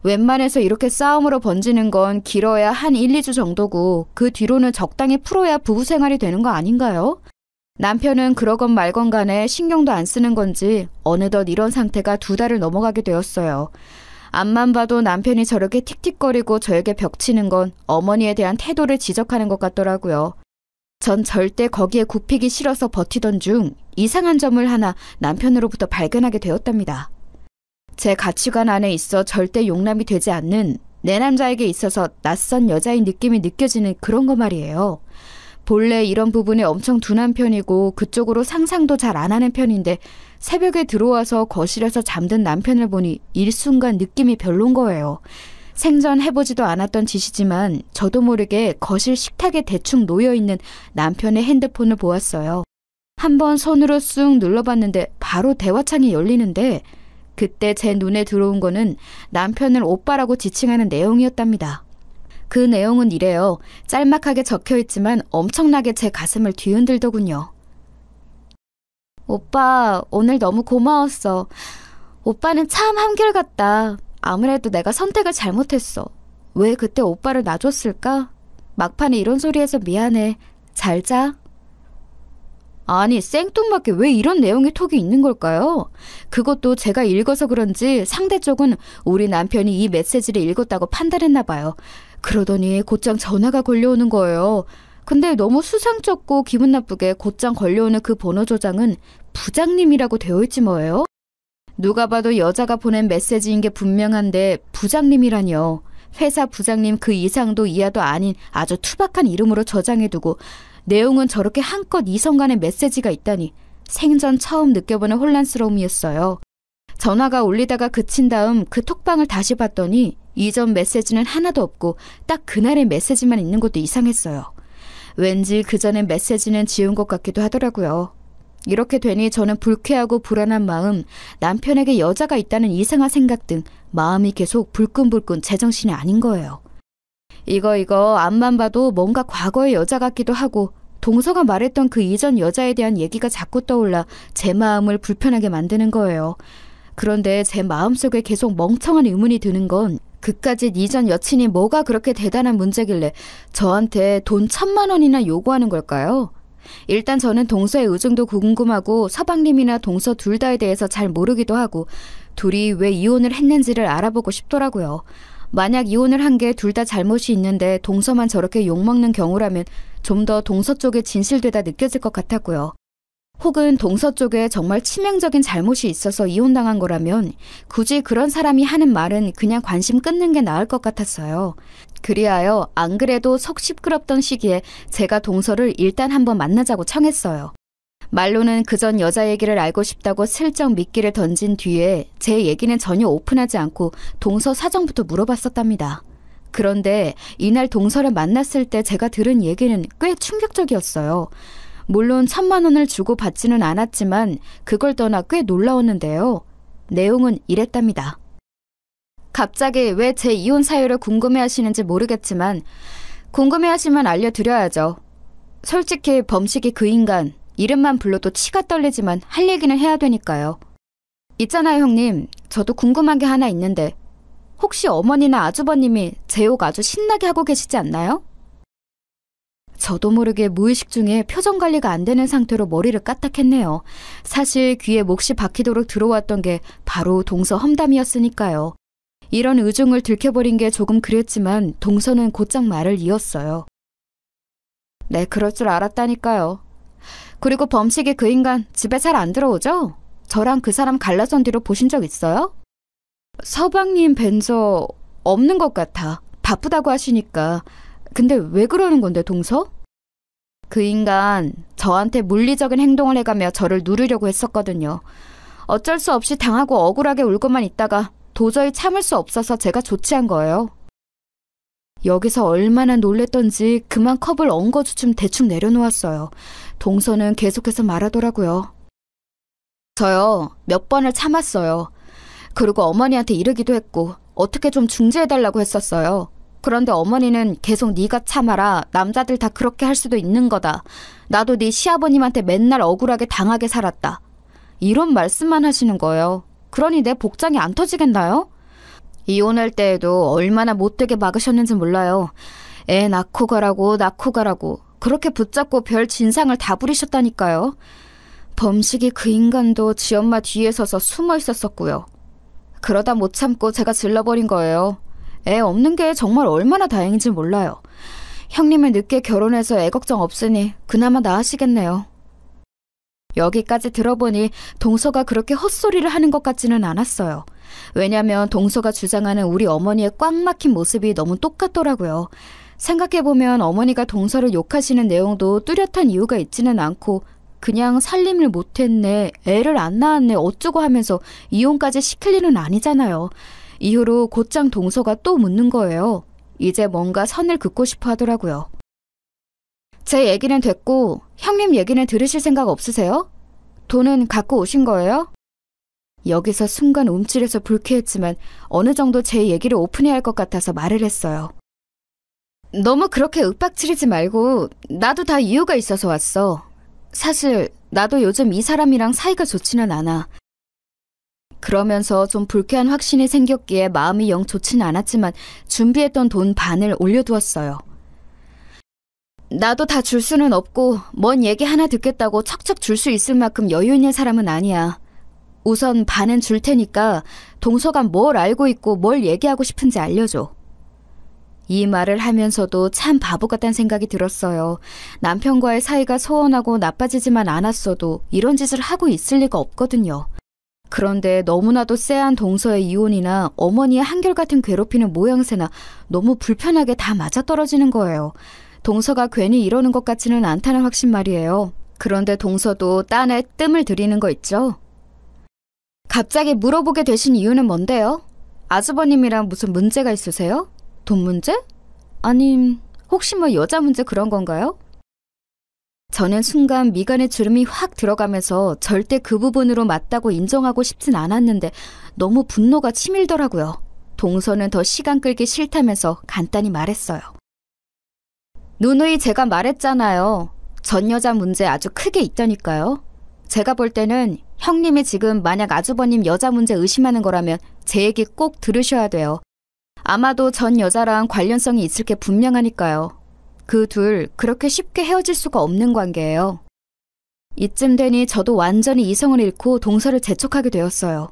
웬만해서 이렇게 싸움으로 번지는 건 길어야 한 1, 2주 정도고 그 뒤로는 적당히 풀어야 부부 생활이 되는 거 아닌가요? 남편은 그러건 말건 간에 신경도 안 쓰는 건지 어느덧 이런 상태가 2달을 넘어가게 되었어요. 앞만 봐도 남편이 저렇게 틱틱거리고 저에게 벽치는 건 어머니에 대한 태도를 지적하는 것 같더라고요. 전 절대 거기에 굽히기 싫어서 버티던 중 이상한 점을 하나 남편으로부터 발견하게 되었답니다. 제 가치관 안에 있어 절대 용납이 되지 않는 내 남자에게 있어서 낯선 여자인 느낌이 느껴지는 그런 거 말이에요. 본래 이런 부분에 엄청 둔한 편이고 그쪽으로 상상도 잘 안 하는 편인데 새벽에 들어와서 거실에서 잠든 남편을 보니 일순간 느낌이 별론 거예요. 생전 해보지도 않았던 짓이지만 저도 모르게 거실 식탁에 대충 놓여있는 남편의 핸드폰을 보았어요. 한번 손으로 쑥 눌러봤는데 바로 대화창이 열리는데 그때 제 눈에 들어온 거는 남편을 오빠라고 지칭하는 내용이었답니다. 그 내용은 이래요. 짤막하게 적혀있지만 엄청나게 제 가슴을 뒤흔들더군요. 오빠, 오늘 너무 고마웠어. 오빠는 참 한결같다. 아무래도 내가 선택을 잘못했어. 왜 그때 오빠를 놔줬을까? 막판에 이런 소리해서 미안해. 잘 자. 아니, 생뚱맞게 왜 이런 내용의 톡이 있는 걸까요? 그것도 제가 읽어서 그런지 상대 쪽은 우리 남편이 이 메시지를 읽었다고 판단했나 봐요. 그러더니 곧장 전화가 걸려오는 거예요. 근데 너무 수상쩍고 기분 나쁘게 곧장 걸려오는 그 번호 저장은 부장님이라고 되어 있지 뭐예요? 누가 봐도 여자가 보낸 메시지인 게 분명한데 부장님이라니요. 회사 부장님 그 이상도 이하도 아닌 아주 투박한 이름으로 저장해두고 내용은 저렇게 한껏 이성 간의 메시지가 있다니 생전 처음 느껴보는 혼란스러움이었어요. 전화가 울리다가 그친 다음 그 톡방을 다시 봤더니 이전 메시지는 하나도 없고 딱 그날의 메시지만 있는 것도 이상했어요. 왠지 그전의 메시지는 지운 것 같기도 하더라고요. 이렇게 되니 저는 불쾌하고 불안한 마음, 남편에게 여자가 있다는 이상한 생각 등 마음이 계속 불끈불끈 제정신이 아닌 거예요. 이거 앞만 봐도 뭔가 과거의 여자 같기도 하고 동서가 말했던 그 이전 여자에 대한 얘기가 자꾸 떠올라 제 마음을 불편하게 만드는 거예요. 그런데 제 마음속에 계속 멍청한 의문이 드는 건 그까짓 이전 여친이 뭐가 그렇게 대단한 문제길래 저한테 돈 1,000만 원이나 요구하는 걸까요? 일단 저는 동서의 의중도 궁금하고 서방님이나 동서 둘 다에 대해서 잘 모르기도 하고 둘이 왜 이혼을 했는지를 알아보고 싶더라고요. 만약 이혼을 한 게 둘 다 잘못이 있는데 동서만 저렇게 욕먹는 경우라면 좀 더 동서 쪽에 진실되다 느껴질 것 같았고요. 혹은 동서 쪽에 정말 치명적인 잘못이 있어서 이혼당한 거라면 굳이 그런 사람이 하는 말은 그냥 관심 끊는 게 나을 것 같았어요. 그리하여 안 그래도 속 시끄럽던 시기에 제가 동서를 일단 한번 만나자고 청했어요. 말로는 그전 여자 얘기를 알고 싶다고 슬쩍 미끼를 던진 뒤에 제 얘기는 전혀 오픈하지 않고 동서 사정부터 물어봤었답니다. 그런데 이날 동서를 만났을 때 제가 들은 얘기는 꽤 충격적이었어요. 물론 1,000만 원을 주고 받지는 않았지만 그걸 떠나 꽤 놀라웠는데요. 내용은 이랬답니다. 갑자기 왜 제 이혼 사유를 궁금해하시는지 모르겠지만 궁금해하시면 알려드려야죠. 솔직히 범식이 그 인간 이름만 불러도 치가 떨리지만 할 얘기는 해야 되니까요. 있잖아요 형님, 저도 궁금한 게 하나 있는데 혹시 어머니나 아주버님이 제 욕 아주 신나게 하고 계시지 않나요? 저도 모르게 무의식 중에 표정 관리가 안 되는 상태로 머리를 까딱했네요. 사실 귀에 몫이 박히도록 들어왔던 게 바로 동서 험담이었으니까요. 이런 의중을 들켜버린 게 조금 그랬지만 동서는 곧장 말을 이었어요. 네, 그럴 줄 알았다니까요. 그리고 범식이 그 인간 집에 잘 안 들어오죠? 저랑 그 사람 갈라선 뒤로 보신 적 있어요? 서방님 뵌 적 없는 것 같아. 바쁘다고 하시니까. 근데 왜 그러는 건데 동서? 그 인간 저한테 물리적인 행동을 해가며 저를 누르려고 했었거든요. 어쩔 수 없이 당하고 억울하게 울고만 있다가 도저히 참을 수 없어서 제가 조치한 거예요. 여기서 얼마나 놀랬던지 그만 컵을 엉거주춤 대충 내려놓았어요. 동서는 계속해서 말하더라고요. 저요, 몇 번을 참았어요. 그리고 어머니한테 이르기도 했고 어떻게 좀 중재해달라고 했었어요. 그런데 어머니는 계속 네가 참아라. 남자들 다 그렇게 할 수도 있는 거다. 나도 네 시아버님한테 맨날 억울하게 당하게 살았다. 이런 말씀만 하시는 거예요. 그러니 내 복장이 안 터지겠나요? 이혼할 때에도 얼마나 못되게 막으셨는지 몰라요. 애 낳고 가라고 그렇게 붙잡고 별 진상을 다 부리셨다니까요. 범식이 그 인간도 지 엄마 뒤에 서서 숨어 있었었고요. 그러다 못 참고 제가 질러버린 거예요. 애 없는 게 정말 얼마나 다행인지 몰라요. 형님은 늦게 결혼해서 애 걱정 없으니 그나마 나으시겠네요. 여기까지 들어보니 동서가 그렇게 헛소리를 하는 것 같지는 않았어요. 왜냐면 동서가 주장하는 우리 어머니의 꽉 막힌 모습이 너무 똑같더라고요. 생각해보면 어머니가 동서를 욕하시는 내용도 뚜렷한 이유가 있지는 않고 그냥 살림을 못했네, 애를 안 낳았네 어쩌고 하면서 이혼까지 시킬 일은 아니잖아요. 이후로 곧장 동서가 또 묻는 거예요. 이제 뭔가 선을 긋고 싶어 하더라고요. 제 얘기는 됐고 형님 얘기는 들으실 생각 없으세요? 돈은 갖고 오신 거예요? 여기서 순간 움찔해서 불쾌했지만 어느 정도 제 얘기를 오픈해야 할 것 같아서 말을 했어요. 너무 그렇게 윽박지르지 말고 나도 다 이유가 있어서 왔어. 사실 나도 요즘 이 사람이랑 사이가 좋지는 않아. 그러면서 좀 불쾌한 확신이 생겼기에 마음이 영 좋지는 않았지만 준비했던 돈 반을 올려두었어요. 나도 다 줄 수는 없고 뭔 얘기 하나 듣겠다고 척척 줄 수 있을 만큼 여유 있는 사람은 아니야. 우선 반은 줄 테니까 동서가 뭘 알고 있고 뭘 얘기하고 싶은지 알려줘. 이 말을 하면서도 참 바보 같다는 생각이 들었어요. 남편과의 사이가 소원하고 나빠지지만 않았어도 이런 짓을 하고 있을 리가 없거든요. 그런데 너무나도 쎄한 동서의 이혼이나 어머니의 한결같은 괴롭히는 모양새나 너무 불편하게 다 맞아떨어지는 거예요. 동서가 괜히 이러는 것 같지는 않다는 확신 말이에요. 그런데 동서도 딴에 뜸을 들이는 거 있죠? 갑자기 물어보게 되신 이유는 뭔데요? 아주버님이랑 무슨 문제가 있으세요? 돈 문제? 아님 혹시 뭐 여자 문제 그런 건가요? 저는 순간 미간에 주름이 확 들어가면서 절대 그 부분으로 맞다고 인정하고 싶진 않았는데 너무 분노가 치밀더라고요. 동서는 더 시간 끌기 싫다면서 간단히 말했어요. 누누이 제가 말했잖아요. 전 여자 문제 아주 크게 있다니까요. 제가 볼 때는 형님이 지금 만약 아주버님 여자 문제 의심하는 거라면 제 얘기 꼭 들으셔야 돼요. 아마도 전 여자랑 관련성이 있을 게 분명하니까요. 그 둘 그렇게 쉽게 헤어질 수가 없는 관계예요. 이쯤 되니 저도 완전히 이성을 잃고 동서를 재촉하게 되었어요.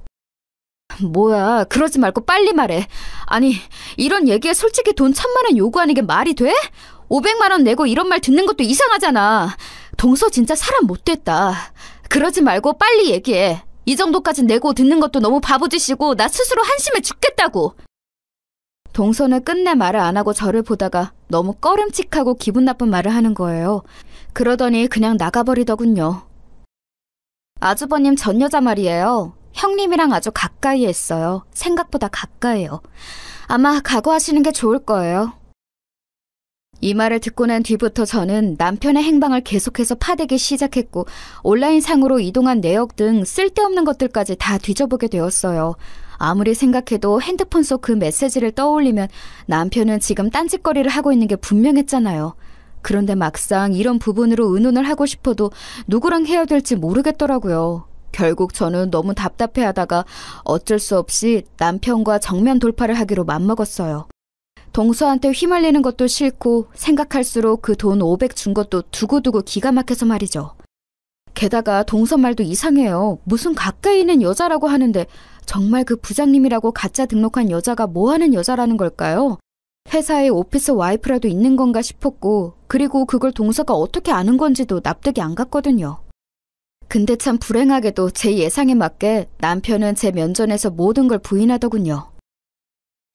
뭐야, 그러지 말고 빨리 말해. 아니, 이런 얘기에 솔직히 돈 1,000만 원 요구하는 게 말이 돼? 500만 원 내고 이런 말 듣는 것도 이상하잖아. 동서 진짜 사람 못됐다. 그러지 말고 빨리 얘기해. 이 정도까지 내고 듣는 것도 너무 바보짓이고 나 스스로 한심해 죽겠다고. 동서는 끝내 말을 안 하고 저를 보다가 너무 꺼름칙하고 기분 나쁜 말을 하는 거예요. 그러더니 그냥 나가버리더군요. 아주버님 전 여자 말이에요. 형님이랑 아주 가까이 했어요. 생각보다 가까이요. 아마 각오하시는 게 좋을 거예요. 이 말을 듣고 난 뒤부터 저는 남편의 행방을 계속해서 파대기 시작했고 온라인상으로 이동한 내역 등 쓸데없는 것들까지 다 뒤져보게 되었어요. 아무리 생각해도 핸드폰 속 그 메시지를 떠올리면 남편은 지금 딴짓거리를 하고 있는 게 분명했잖아요. 그런데 막상 이런 부분으로 의논을 하고 싶어도 누구랑 해야 될지 모르겠더라고요. 결국 저는 너무 답답해하다가 어쩔 수 없이 남편과 정면 돌파를 하기로 맘먹었어요. 동서한테 휘말리는 것도 싫고 생각할수록 그 돈 500 준 것도 두고두고 기가 막혀서 말이죠. 게다가 동서 말도 이상해요. 무슨 가까이 있는 여자라고 하는데 정말 그 부장님이라고 가짜 등록한 여자가 뭐하는 여자라는 걸까요? 회사에 오피스 와이프라도 있는 건가 싶었고 그리고 그걸 동서가 어떻게 아는 건지도 납득이 안 갔거든요. 근데 참 불행하게도 제 예상에 맞게 남편은 제 면전에서 모든 걸 부인하더군요.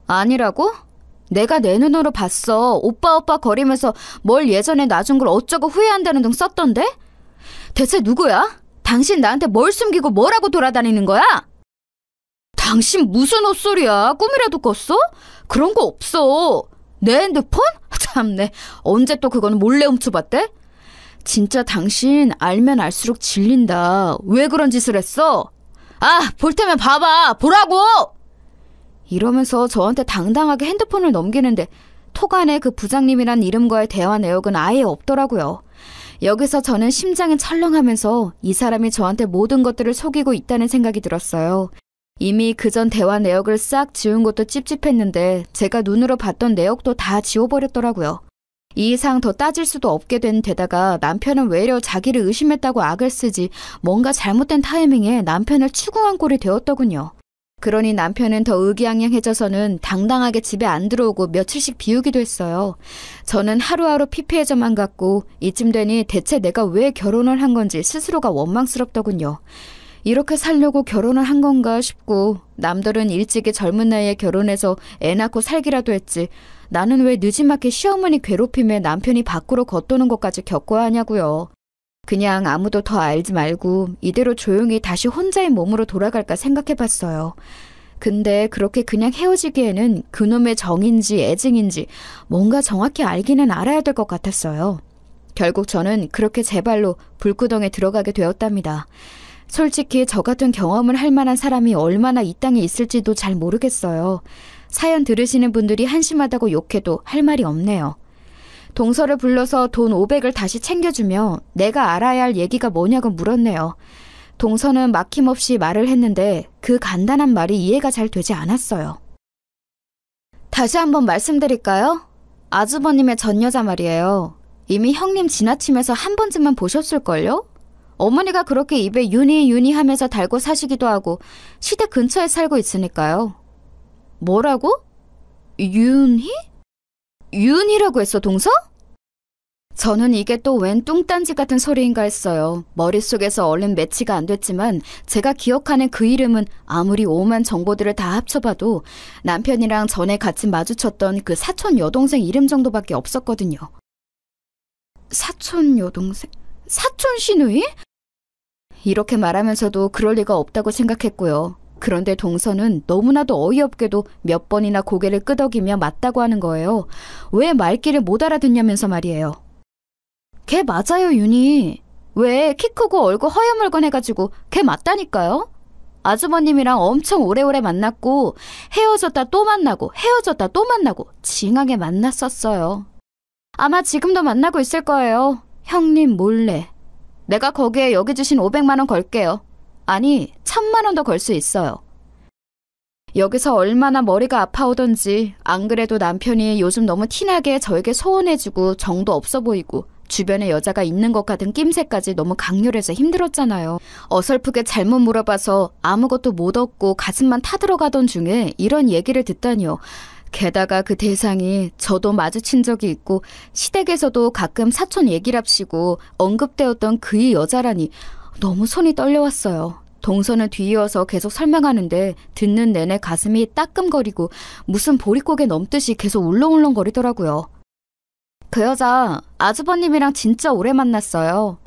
아니라고? 내가 내 눈으로 봤어. 오빠 거리면서 뭘 예전에 놔준 걸 어쩌고 후회한다는 등 썼던데? 대체 누구야? 당신 나한테 뭘 숨기고 뭐라고 돌아다니는 거야? 당신 무슨 헛소리야? 꿈이라도 꿨어? 그런 거 없어. 내 핸드폰? 참네. 언제 또 그건 몰래 훔쳐봤대? 진짜 당신 알면 알수록 질린다. 왜 그런 짓을 했어? 아, 볼 테면 봐봐. 보라고! 이러면서 저한테 당당하게 핸드폰을 넘기는데 톡 안에 그 부장님이란 이름과의 대화 내역은 아예 없더라고요. 여기서 저는 심장이 철렁하면서 이 사람이 저한테 모든 것들을 속이고 있다는 생각이 들었어요. 이미 그전 대화 내역을 싹 지운 것도 찝찝했는데 제가 눈으로 봤던 내역도 다 지워버렸더라고요. 이 이상 더 따질 수도 없게 된 데다가 남편은 외려 자기를 의심했다고 악을 쓰지 뭔가 잘못된 타이밍에 남편을 추궁한 꼴이 되었더군요. 그러니 남편은 더 의기양양해져서는 당당하게 집에 안 들어오고 며칠씩 비우기도 했어요. 저는 하루하루 피폐해져만 갔고 이쯤 되니 대체 내가 왜 결혼을 한 건지 스스로가 원망스럽더군요. 이렇게 살려고 결혼을 한 건가 싶고 남들은 일찍이 젊은 나이에 결혼해서 애 낳고 살기라도 했지 나는 왜 늦지막히 시어머니 괴롭힘에 남편이 밖으로 걷도는 것까지 겪어야 하냐고요. 그냥 아무도 더 알지 말고 이대로 조용히 다시 혼자의 몸으로 돌아갈까 생각해봤어요. 근데 그렇게 그냥 헤어지기에는 그놈의 정인지 애증인지 뭔가 정확히 알기는 알아야 될 것 같았어요. 결국 저는 그렇게 제 발로 불구덩에 들어가게 되었답니다. 솔직히 저 같은 경험을 할 만한 사람이 얼마나 이 땅에 있을지도 잘 모르겠어요. 사연 들으시는 분들이 한심하다고 욕해도 할 말이 없네요. 동서를 불러서 돈 500을 다시 챙겨주며 내가 알아야 할 얘기가 뭐냐고 물었네요. 동서는 막힘없이 말을 했는데 그 간단한 말이 이해가 잘 되지 않았어요. 다시 한번 말씀드릴까요? 아주버님의 전 여자 말이에요. 이미 형님 지나치면서 한 번쯤은 보셨을걸요? 어머니가 그렇게 입에 윤희 하면서 달고 사시기도 하고 시댁 근처에 살고 있으니까요. 뭐라고? 윤희? 윤희라고 했어, 동서? 저는 이게 또 웬 뚱딴지 같은 소리인가 했어요. 머릿속에서 얼른 매치가 안 됐지만 제가 기억하는 그 이름은 아무리 오만 정보들을 다 합쳐봐도 남편이랑 전에 같이 마주쳤던 그 사촌 여동생 이름 정도밖에 없었거든요. 사촌 여동생? 사촌 시누이? 이렇게 말하면서도 그럴 리가 없다고 생각했고요. 그런데 동서는 너무나도 어이없게도 몇 번이나 고개를 끄덕이며 맞다고 하는 거예요. 왜 말귀를 못 알아듣냐면서 말이에요. 걔 맞아요, 윤희. 왜 키 크고 얼굴 허여멀건해가지고 걔 맞다니까요? 아주버님이랑 엄청 오래오래 만났고 헤어졌다 또 만나고 헤어졌다 또 만나고 징하게 만났었어요. 아마 지금도 만나고 있을 거예요. 형님 몰래. 내가 거기에 여기 주신 500만 원 걸게요. 아니, 1000만 원도 걸 수 있어요. 여기서 얼마나 머리가 아파오던지 안 그래도 남편이 요즘 너무 티나게 저에게 소원해주고 정도 없어 보이고 주변에 여자가 있는 것 같은 낌새까지 너무 강렬해서 힘들었잖아요. 어설프게 잘못 물어봐서 아무것도 못 얻고 가슴만 타들어가던 중에 이런 얘기를 듣다니요. 게다가 그 대상이 저도 마주친 적이 있고 시댁에서도 가끔 사촌 얘기랍시고 언급되었던 그의 여자라니 너무 손이 떨려왔어요. 동선을 뒤이어서 계속 설명하는데 듣는 내내 가슴이 따끔거리고 무슨 보릿고개 넘듯이 계속 울렁울렁거리더라고요. 그 여자 아주버님이랑 진짜 오래 만났어요.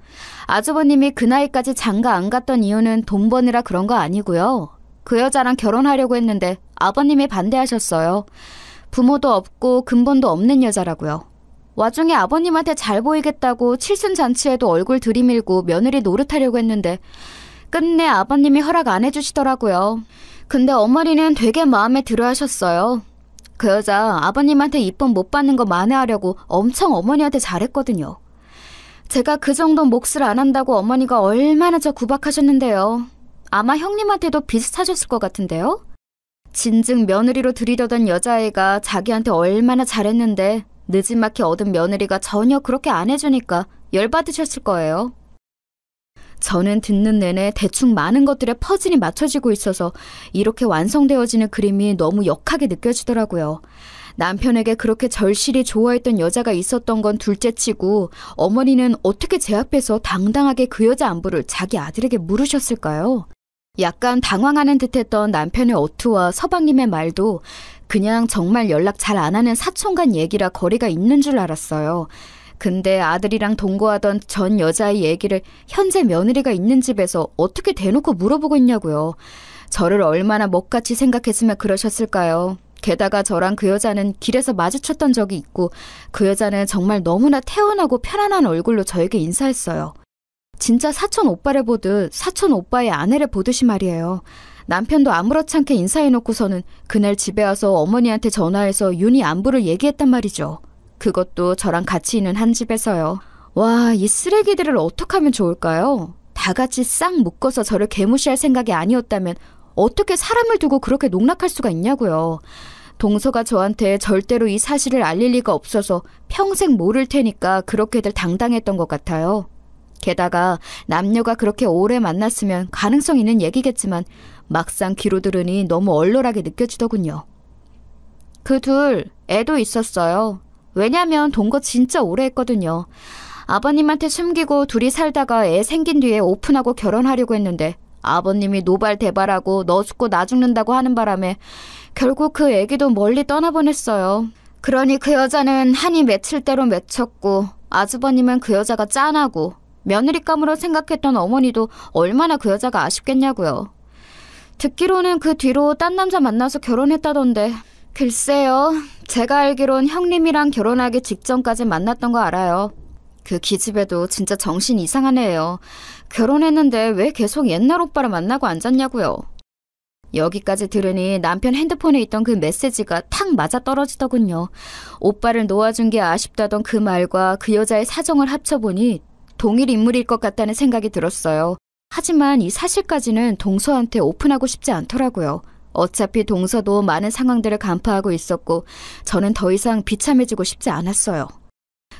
아주버님이 그 나이까지 장가 안 갔던 이유는 돈 버느라 그런 거 아니고요. 그 여자랑 결혼하려고 했는데 아버님이 반대하셨어요. 부모도 없고 근본도 없는 여자라고요. 와중에 아버님한테 잘 보이겠다고 칠순잔치에도 얼굴 들이밀고 며느리 노릇하려고 했는데 끝내 아버님이 허락 안 해주시더라고요. 근데 어머니는 되게 마음에 들어 하셨어요. 그 여자 아버님한테 이쁨 못 받는 거 만회하려고 엄청 어머니한테 잘했거든요. 제가 그 정도 몫을 안 한다고 어머니가 얼마나 저 구박하셨는데요. 아마 형님한테도 비슷하셨을 것 같은데요. 진즉 며느리로 들이려던 여자애가 자기한테 얼마나 잘했는데 느지막이 얻은 며느리가 전혀 그렇게 안 해주니까 열받으셨을 거예요. 저는 듣는 내내 대충 많은 것들의 퍼즐이 맞춰지고 있어서 이렇게 완성되어지는 그림이 너무 역하게 느껴지더라고요. 남편에게 그렇게 절실히 좋아했던 여자가 있었던 건 둘째치고 어머니는 어떻게 제 앞에서 당당하게 그 여자 안부를 자기 아들에게 물으셨을까요? 약간 당황하는 듯했던 남편의 어투와 서방님의 말도 그냥 정말 연락 잘 안 하는 사촌간 얘기라 거리가 있는 줄 알았어요. 근데 아들이랑 동거하던 전 여자의 얘기를 현재 며느리가 있는 집에서 어떻게 대놓고 물어보고 있냐고요. 저를 얼마나 먹같이 생각했으면 그러셨을까요? 게다가 저랑 그 여자는 길에서 마주쳤던 적이 있고 그 여자는 정말 너무나 태연하고 편안한 얼굴로 저에게 인사했어요. 진짜 사촌 오빠를 보듯 사촌 오빠의 아내를 보듯이 말이에요. 남편도 아무렇지 않게 인사해놓고서는 그날 집에 와서 어머니한테 전화해서 윤희 안부를 얘기했단 말이죠. 그것도 저랑 같이 있는 한 집에서요. 와, 이 쓰레기들을 어떻게 하면 좋을까요? 다 같이 싹 묶어서 저를 개무시할 생각이 아니었다면 어떻게 사람을 두고 그렇게 농락할 수가 있냐고요. 동서가 저한테 절대로 이 사실을 알릴 리가 없어서 평생 모를 테니까 그렇게들 당당했던 것 같아요. 게다가 남녀가 그렇게 오래 만났으면 가능성 있는 얘기겠지만 막상 귀로 들으니 너무 얼얼하게 느껴지더군요. 그 둘 애도 있었어요. 왜냐면 동거 진짜 오래 했거든요. 아버님한테 숨기고 둘이 살다가 애 생긴 뒤에 오픈하고 결혼하려고 했는데 아버님이 노발대발하고 너 죽고 나 죽는다고 하는 바람에 결국 그 애기도 멀리 떠나보냈어요. 그러니 그 여자는 한이 맺힐 대로 맺혔고 아주버님은 그 여자가 짠하고 며느리감으로 생각했던 어머니도 얼마나 그 여자가 아쉽겠냐고요. 듣기로는 그 뒤로 딴 남자 만나서 결혼했다던데 글쎄요. 제가 알기론 형님이랑 결혼하기 직전까지 만났던 거 알아요. 그 기집애도 진짜 정신 이상한 애예요. 결혼했는데 왜 계속 옛날 오빠를 만나고 앉았냐고요. 여기까지 들으니 남편 핸드폰에 있던 그 메시지가 탁 맞아떨어지더군요. 오빠를 놓아준 게 아쉽다던 그 말과 그 여자의 사정을 합쳐보니 동일 인물일 것 같다는 생각이 들었어요. 하지만 이 사실까지는 동서한테 오픈하고 싶지 않더라고요. 어차피 동서도 많은 상황들을 간파하고 있었고 저는 더 이상 비참해지고 싶지 않았어요.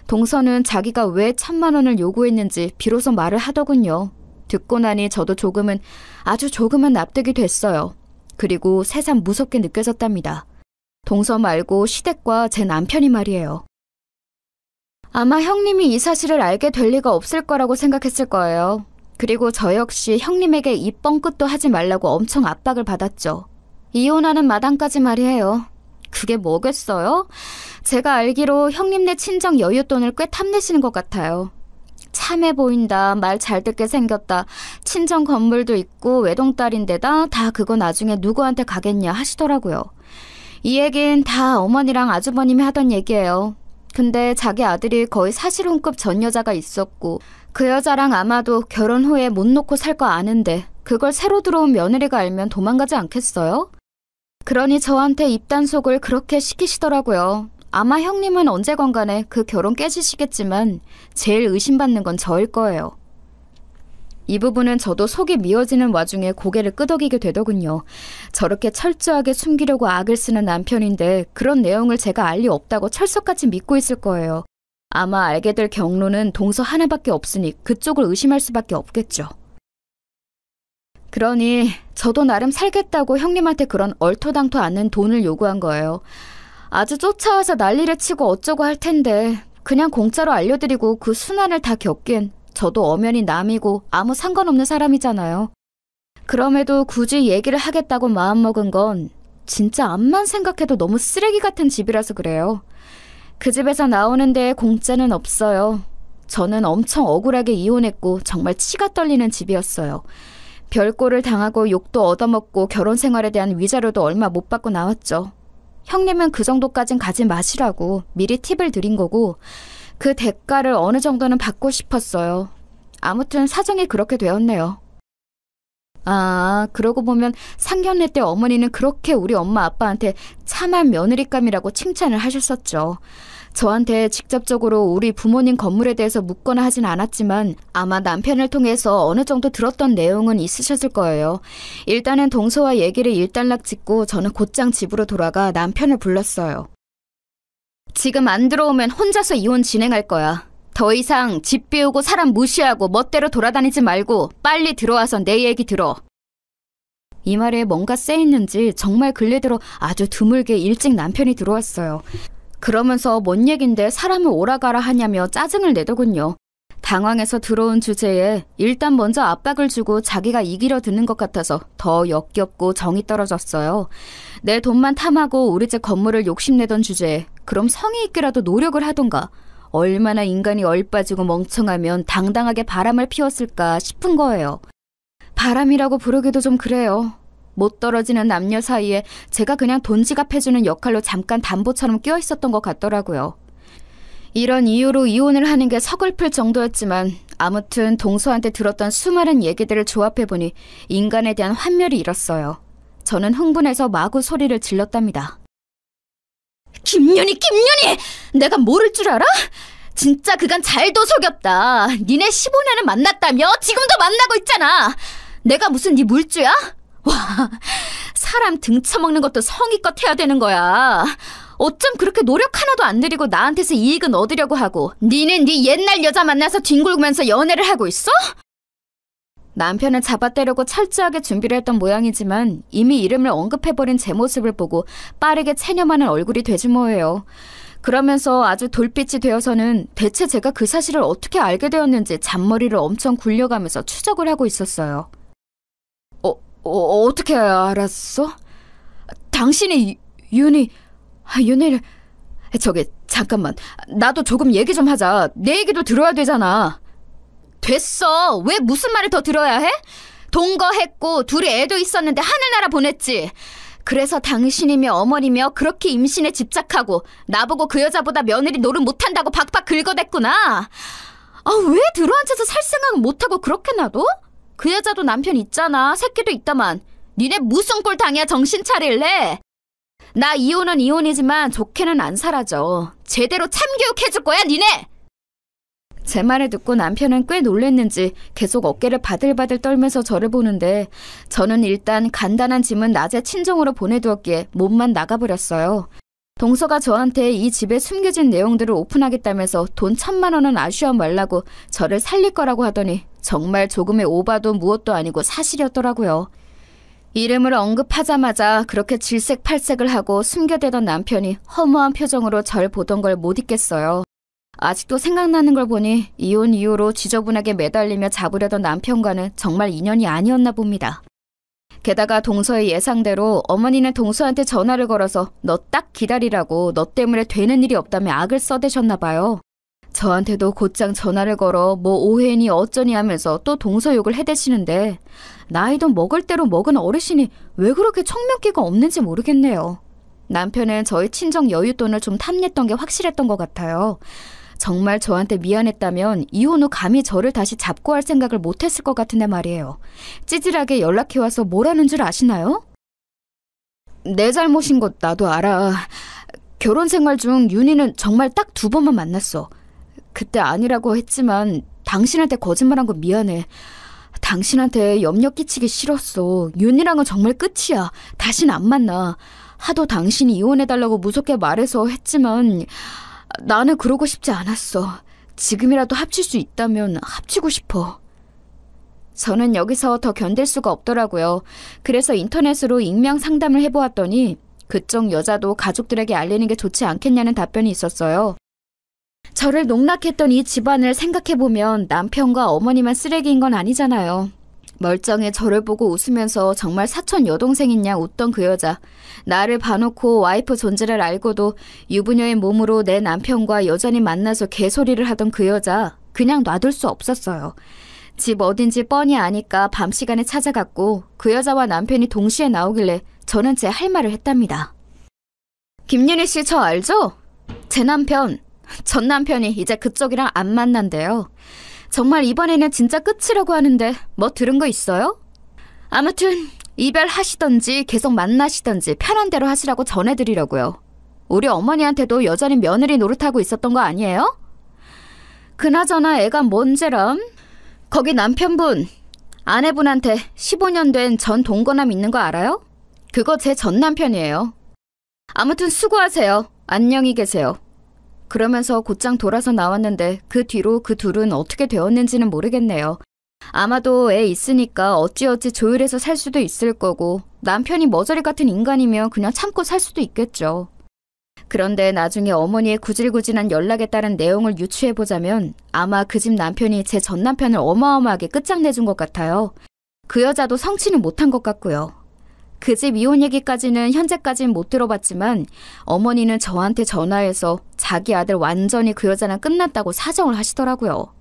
동서는 자기가 왜 1000만 원을 요구했는지 비로소 말을 하더군요. 듣고 나니 저도 조금은 아주 조금은 납득이 됐어요. 그리고 새삼 무섭게 느껴졌답니다. 동서 말고 시댁과 제 남편이 말이에요. 아마 형님이 이 사실을 알게 될 리가 없을 거라고 생각했을 거예요. 그리고 저 역시 형님에게 입 뻥끗도 하지 말라고 엄청 압박을 받았죠. 이혼하는 마당까지 말이에요. 그게 뭐겠어요? 제가 알기로 형님네 친정 여윳돈을 꽤 탐내시는 것 같아요. 참해 보인다, 말 잘 듣게 생겼다, 친정 건물도 있고 외동딸인데다 다 그거 나중에 누구한테 가겠냐 하시더라고요. 이 얘긴 다 어머니랑 아주버님이 하던 얘기예요. 근데 자기 아들이 거의 사실혼급 전 여자가 있었고 그 여자랑 아마도 결혼 후에 못 놓고 살 거 아는데 그걸 새로 들어온 며느리가 알면 도망가지 않겠어요? 그러니 저한테 입단속을 그렇게 시키시더라고요. 아마 형님은 언제건 간에 그 결혼 깨지시겠지만 제일 의심받는 건 저일 거예요. 이 부분은 저도 속이 미어지는 와중에 고개를 끄덕이게 되더군요. 저렇게 철저하게 숨기려고 악을 쓰는 남편인데 그런 내용을 제가 알 리 없다고 철석같이 믿고 있을 거예요. 아마 알게 될 경로는 동서 하나밖에 없으니 그쪽을 의심할 수밖에 없겠죠. 그러니 저도 나름 살겠다고 형님한테 그런 얼토당토 않는 돈을 요구한 거예요. 아주 쫓아와서 난리를 치고 어쩌고 할 텐데 그냥 공짜로 알려드리고 그 순환을 다 겪기엔 저도 엄연히 남이고 아무 상관없는 사람이잖아요. 그럼에도 굳이 얘기를 하겠다고 마음먹은 건 진짜 암만 생각해도 너무 쓰레기 같은 집이라서 그래요. 그 집에서 나오는 데에 공짜는 없어요. 저는 엄청 억울하게 이혼했고 정말 치가 떨리는 집이었어요. 별꼴을 당하고 욕도 얻어먹고 결혼 생활에 대한 위자료도 얼마 못 받고 나왔죠. 형님은 그 정도까진 가지 마시라고 미리 팁을 드린 거고 그 대가를 어느 정도는 받고 싶었어요. 아무튼 사정이 그렇게 되었네요. 아, 그러고 보면 상견례 때 어머니는 그렇게 우리 엄마 아빠한테 참한 며느리감이라고 칭찬을 하셨었죠. 저한테 직접적으로 우리 부모님 건물에 대해서 묻거나 하진 않았지만 아마 남편을 통해서 어느 정도 들었던 내용은 있으셨을 거예요. 일단은 동서와 얘기를 일단락 짓고 저는 곧장 집으로 돌아가 남편을 불렀어요. 지금 안 들어오면 혼자서 이혼 진행할 거야. 더 이상 집 비우고 사람 무시하고 멋대로 돌아다니지 말고 빨리 들어와서 내 얘기 들어. 이 말에 뭔가 쎄있는지 정말 근래 들어 아주 드물게 일찍 남편이 들어왔어요. 그러면서 뭔 얘긴데 사람을 오라가라 하냐며 짜증을 내더군요. 당황해서 들어온 주제에 일단 먼저 압박을 주고 자기가 이기려 드는 것 같아서 더 역겹고 정이 떨어졌어요. 내 돈만 탐하고 우리 집 건물을 욕심내던 주제에 그럼 성의 있게라도 노력을 하던가. 얼마나 인간이 얼빠지고 멍청하면 당당하게 바람을 피웠을까 싶은 거예요. 바람이라고 부르기도 좀 그래요. 못 떨어지는 남녀 사이에 제가 그냥 돈 지갑해주는 역할로 잠깐 담보처럼 껴 있었던 것 같더라고요. 이런 이유로 이혼을 하는 게 서글플 정도였지만 아무튼 동서한테 들었던 수많은 얘기들을 조합해보니 인간에 대한 환멸이 일었어요. 저는 흥분해서 마구 소리를 질렀답니다. 김윤희! 내가 모를 줄 알아? 진짜 그간 잘도 속였다. 니네 15년을 만났다며? 지금도 만나고 있잖아. 내가 무슨 네 물주야? 와, 사람 등쳐먹는 것도 성의껏 해야 되는 거야. 어쩜 그렇게 노력 하나도 안 들이고 나한테서 이익은 얻으려고 하고 니는 네 옛날 여자 만나서 뒹굴면서 연애를 하고 있어? 남편을 잡아떼려고 철저하게 준비를 했던 모양이지만 이미 이름을 언급해버린 제 모습을 보고 빠르게 체념하는 얼굴이 되지 뭐예요. 그러면서 아주 돌빛이 되어서는 대체 제가 그 사실을 어떻게 알게 되었는지 잔머리를 엄청 굴려가면서 추적을 하고 있었어요. 어떻게 알았어? 당신이 윤희를... 저기 잠깐만, 나도 조금 얘기 좀 하자. 내 얘기도 들어야 되잖아. 됐어. 왜 무슨 말을 더 들어야 해? 동거했고 둘이 애도 있었는데 하늘나라 보냈지. 그래서 당신이며 어머니며 그렇게 임신에 집착하고 나보고 그 여자보다 며느리 노릇 못한다고 박박 긁어댔구나. 아, 왜 들어앉아서 살 생각은 못하고 그렇게 놔둬? 그 여자도 남편 있잖아. 새끼도 있다만. 니네 무슨 꼴 당해야 정신 차릴래? 나 이혼은 이혼이지만 좋게는 안 살아져. 제대로 참교육 해줄 거야 니네. 제 말을 듣고 남편은 꽤 놀랬는지 계속 어깨를 바들바들 떨면서 저를 보는데 저는 일단 간단한 짐은 낮에 친정으로 보내두었기에 몸만 나가버렸어요. 동서가 저한테 이 집에 숨겨진 내용들을 오픈하겠다면서 돈 1,000만 원은 아쉬워 말라고 저를 살릴 거라고 하더니 정말 조금의 오바도 무엇도 아니고 사실이었더라고요. 이름을 언급하자마자 그렇게 질색팔색을 하고 숨겨대던 남편이 허무한 표정으로 절 보던 걸 못 잊겠어요. 아직도 생각나는 걸 보니 이혼 이후로 지저분하게 매달리며 잡으려던 남편과는 정말 인연이 아니었나 봅니다. 게다가 동서의 예상대로 어머니는 동서한테 전화를 걸어서 너 딱 기다리라고 너 때문에 되는 일이 없다며 악을 써대셨나 봐요. 저한테도 곧장 전화를 걸어 뭐 오해니 어쩌니 하면서 또 동서 욕을 해대시는데 나이도 먹을 대로 먹은 어르신이 왜 그렇게 청명기가 없는지 모르겠네요. 남편은 저희 친정 여윳돈을 좀 탐냈던 게 확실했던 것 같아요. 정말 저한테 미안했다면 이혼 후 감히 저를 다시 잡고 할 생각을 못했을 것 같은데 말이에요. 찌질하게 연락해와서 뭐라는 줄 아시나요? 내 잘못인 것 나도 알아. 결혼 생활 중 윤희는 정말 딱 2번만 만났어. 그때 아니라고 했지만 당신한테 거짓말한 거 미안해. 당신한테 염려 끼치기 싫었어. 윤희랑은 정말 끝이야. 다신 안 만나. 하도 당신이 이혼해달라고 무섭게 말해서 했지만 나는 그러고 싶지 않았어. 지금이라도 합칠 수 있다면 합치고 싶어. 저는 여기서 더 견딜 수가 없더라고요. 그래서 인터넷으로 익명 상담을 해보았더니 그쪽 여자도 가족들에게 알리는 게 좋지 않겠냐는 답변이 있었어요. 저를 농락했던 이 집안을 생각해보면 남편과 어머니만 쓰레기인 건 아니잖아요. 멀쩡해 저를 보고 웃으면서 정말 사촌 여동생인 양 웃던 그 여자. 나를 봐놓고 와이프 존재를 알고도 유부녀의 몸으로 내 남편과 여전히 만나서 개소리를 하던 그 여자. 그냥 놔둘 수 없었어요. 집 어딘지 뻔히 아니까 밤 시간에 찾아갔고 그 여자와 남편이 동시에 나오길래 저는 제 할 말을 했답니다. 김윤희 씨 저 알죠? 제 남편, 전 남편이 이제 그쪽이랑 안 만난대요. 정말 이번에는 진짜 끝이라고 하는데 뭐 들은 거 있어요? 아무튼 이별하시던지 계속 만나시던지 편한 대로 하시라고 전해드리려고요. 우리 어머니한테도 여전히 며느리 노릇하고 있었던 거 아니에요? 그나저나 애가 뭔지람? 거기 남편분, 아내분한테 15년 된 전 동거남 있는 거 알아요? 그거 제 전 남편이에요. 아무튼 수고하세요. 안녕히 계세요. 그러면서 곧장 돌아서 나왔는데 그 뒤로 그 둘은 어떻게 되었는지는 모르겠네요. 아마도 애 있으니까 어찌어찌 조율해서 살 수도 있을 거고 남편이 머저리 같은 인간이면 그냥 참고 살 수도 있겠죠. 그런데 나중에 어머니의 구질구질한 연락에 따른 내용을 유추해보자면 아마 그 집 남편이 제 전 남편을 어마어마하게 끝장내준 것 같아요. 그 여자도 성취는 못한 것 같고요. 그 집 이혼 얘기까지는 현재까진 못 들어봤지만 어머니는 저한테 전화해서 자기 아들 완전히 그 여자랑 끝났다고 사정을 하시더라고요.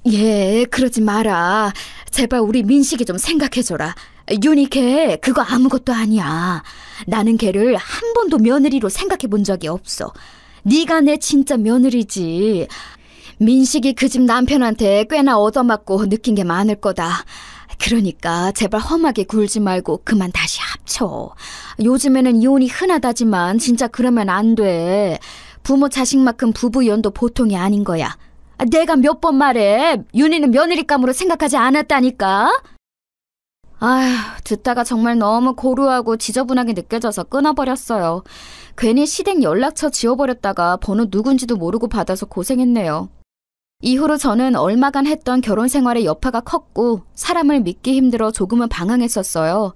예, 그러지 마라. 제발 우리 민식이 좀 생각해줘라. 윤희 걔 그거 아무것도 아니야. 나는 걔를 한 번도 며느리로 생각해 본 적이 없어. 네가 내 진짜 며느리지. 민식이 그 집 남편한테 꽤나 얻어맞고 느낀 게 많을 거다. 그러니까 제발 험하게 굴지 말고 그만 다시 합쳐. 요즘에는 이혼이 흔하다지만 진짜 그러면 안 돼. 부모 자식만큼 부부이혼도 보통이 아닌 거야. 내가 몇 번 말해. 윤희는 며느리감으로 생각하지 않았다니까. 아휴, 듣다가 정말 너무 고루하고 지저분하게 느껴져서 끊어버렸어요. 괜히 시댁 연락처 지워버렸다가 번호 누군지도 모르고 받아서 고생했네요. 이후로 저는 얼마간 했던 결혼 생활의 여파가 컸고 사람을 믿기 힘들어 조금은 방황했었어요.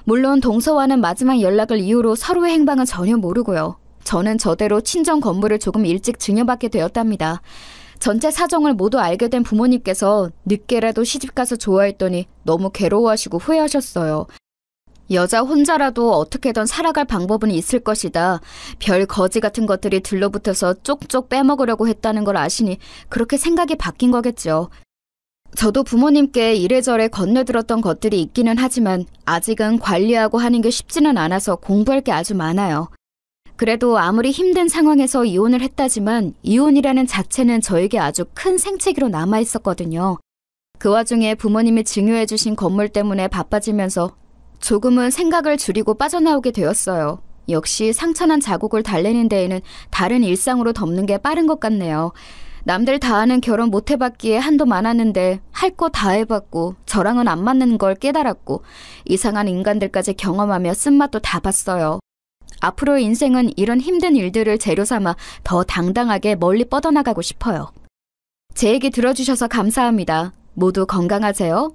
물론 동서와는 마지막 연락을 이후로 서로의 행방은 전혀 모르고요. 저는 저대로 친정 건물을 조금 일찍 증여받게 되었답니다. 전체 사정을 모두 알게 된 부모님께서 늦게라도 시집가서 좋아했더니 너무 괴로워하시고 후회하셨어요. 여자 혼자라도 어떻게든 살아갈 방법은 있을 것이다. 별 거지 같은 것들이 들러붙어서 쪽쪽 빼먹으려고 했다는 걸 아시니 그렇게 생각이 바뀐 거겠죠. 저도 부모님께 이래저래 건네들었던 것들이 있기는 하지만 아직은 관리하고 하는 게 쉽지는 않아서 공부할 게 아주 많아요. 그래도 아무리 힘든 상황에서 이혼을 했다지만 이혼이라는 자체는 저에게 아주 큰 생채기로 남아있었거든요. 그 와중에 부모님이 증여해주신 건물 때문에 바빠지면서 조금은 생각을 줄이고 빠져나오게 되었어요. 역시 상처난 자국을 달래는 데에는 다른 일상으로 덮는 게 빠른 것 같네요. 남들 다 하는 결혼 못 해봤기에 한도 많았는데 할 거 다 해봤고 저랑은 안 맞는 걸 깨달았고 이상한 인간들까지 경험하며 쓴맛도 다 봤어요. 앞으로의 인생은 이런 힘든 일들을 재료 삼아 더 당당하게 멀리 뻗어나가고 싶어요. 제 얘기 들어주셔서 감사합니다. 모두 건강하세요.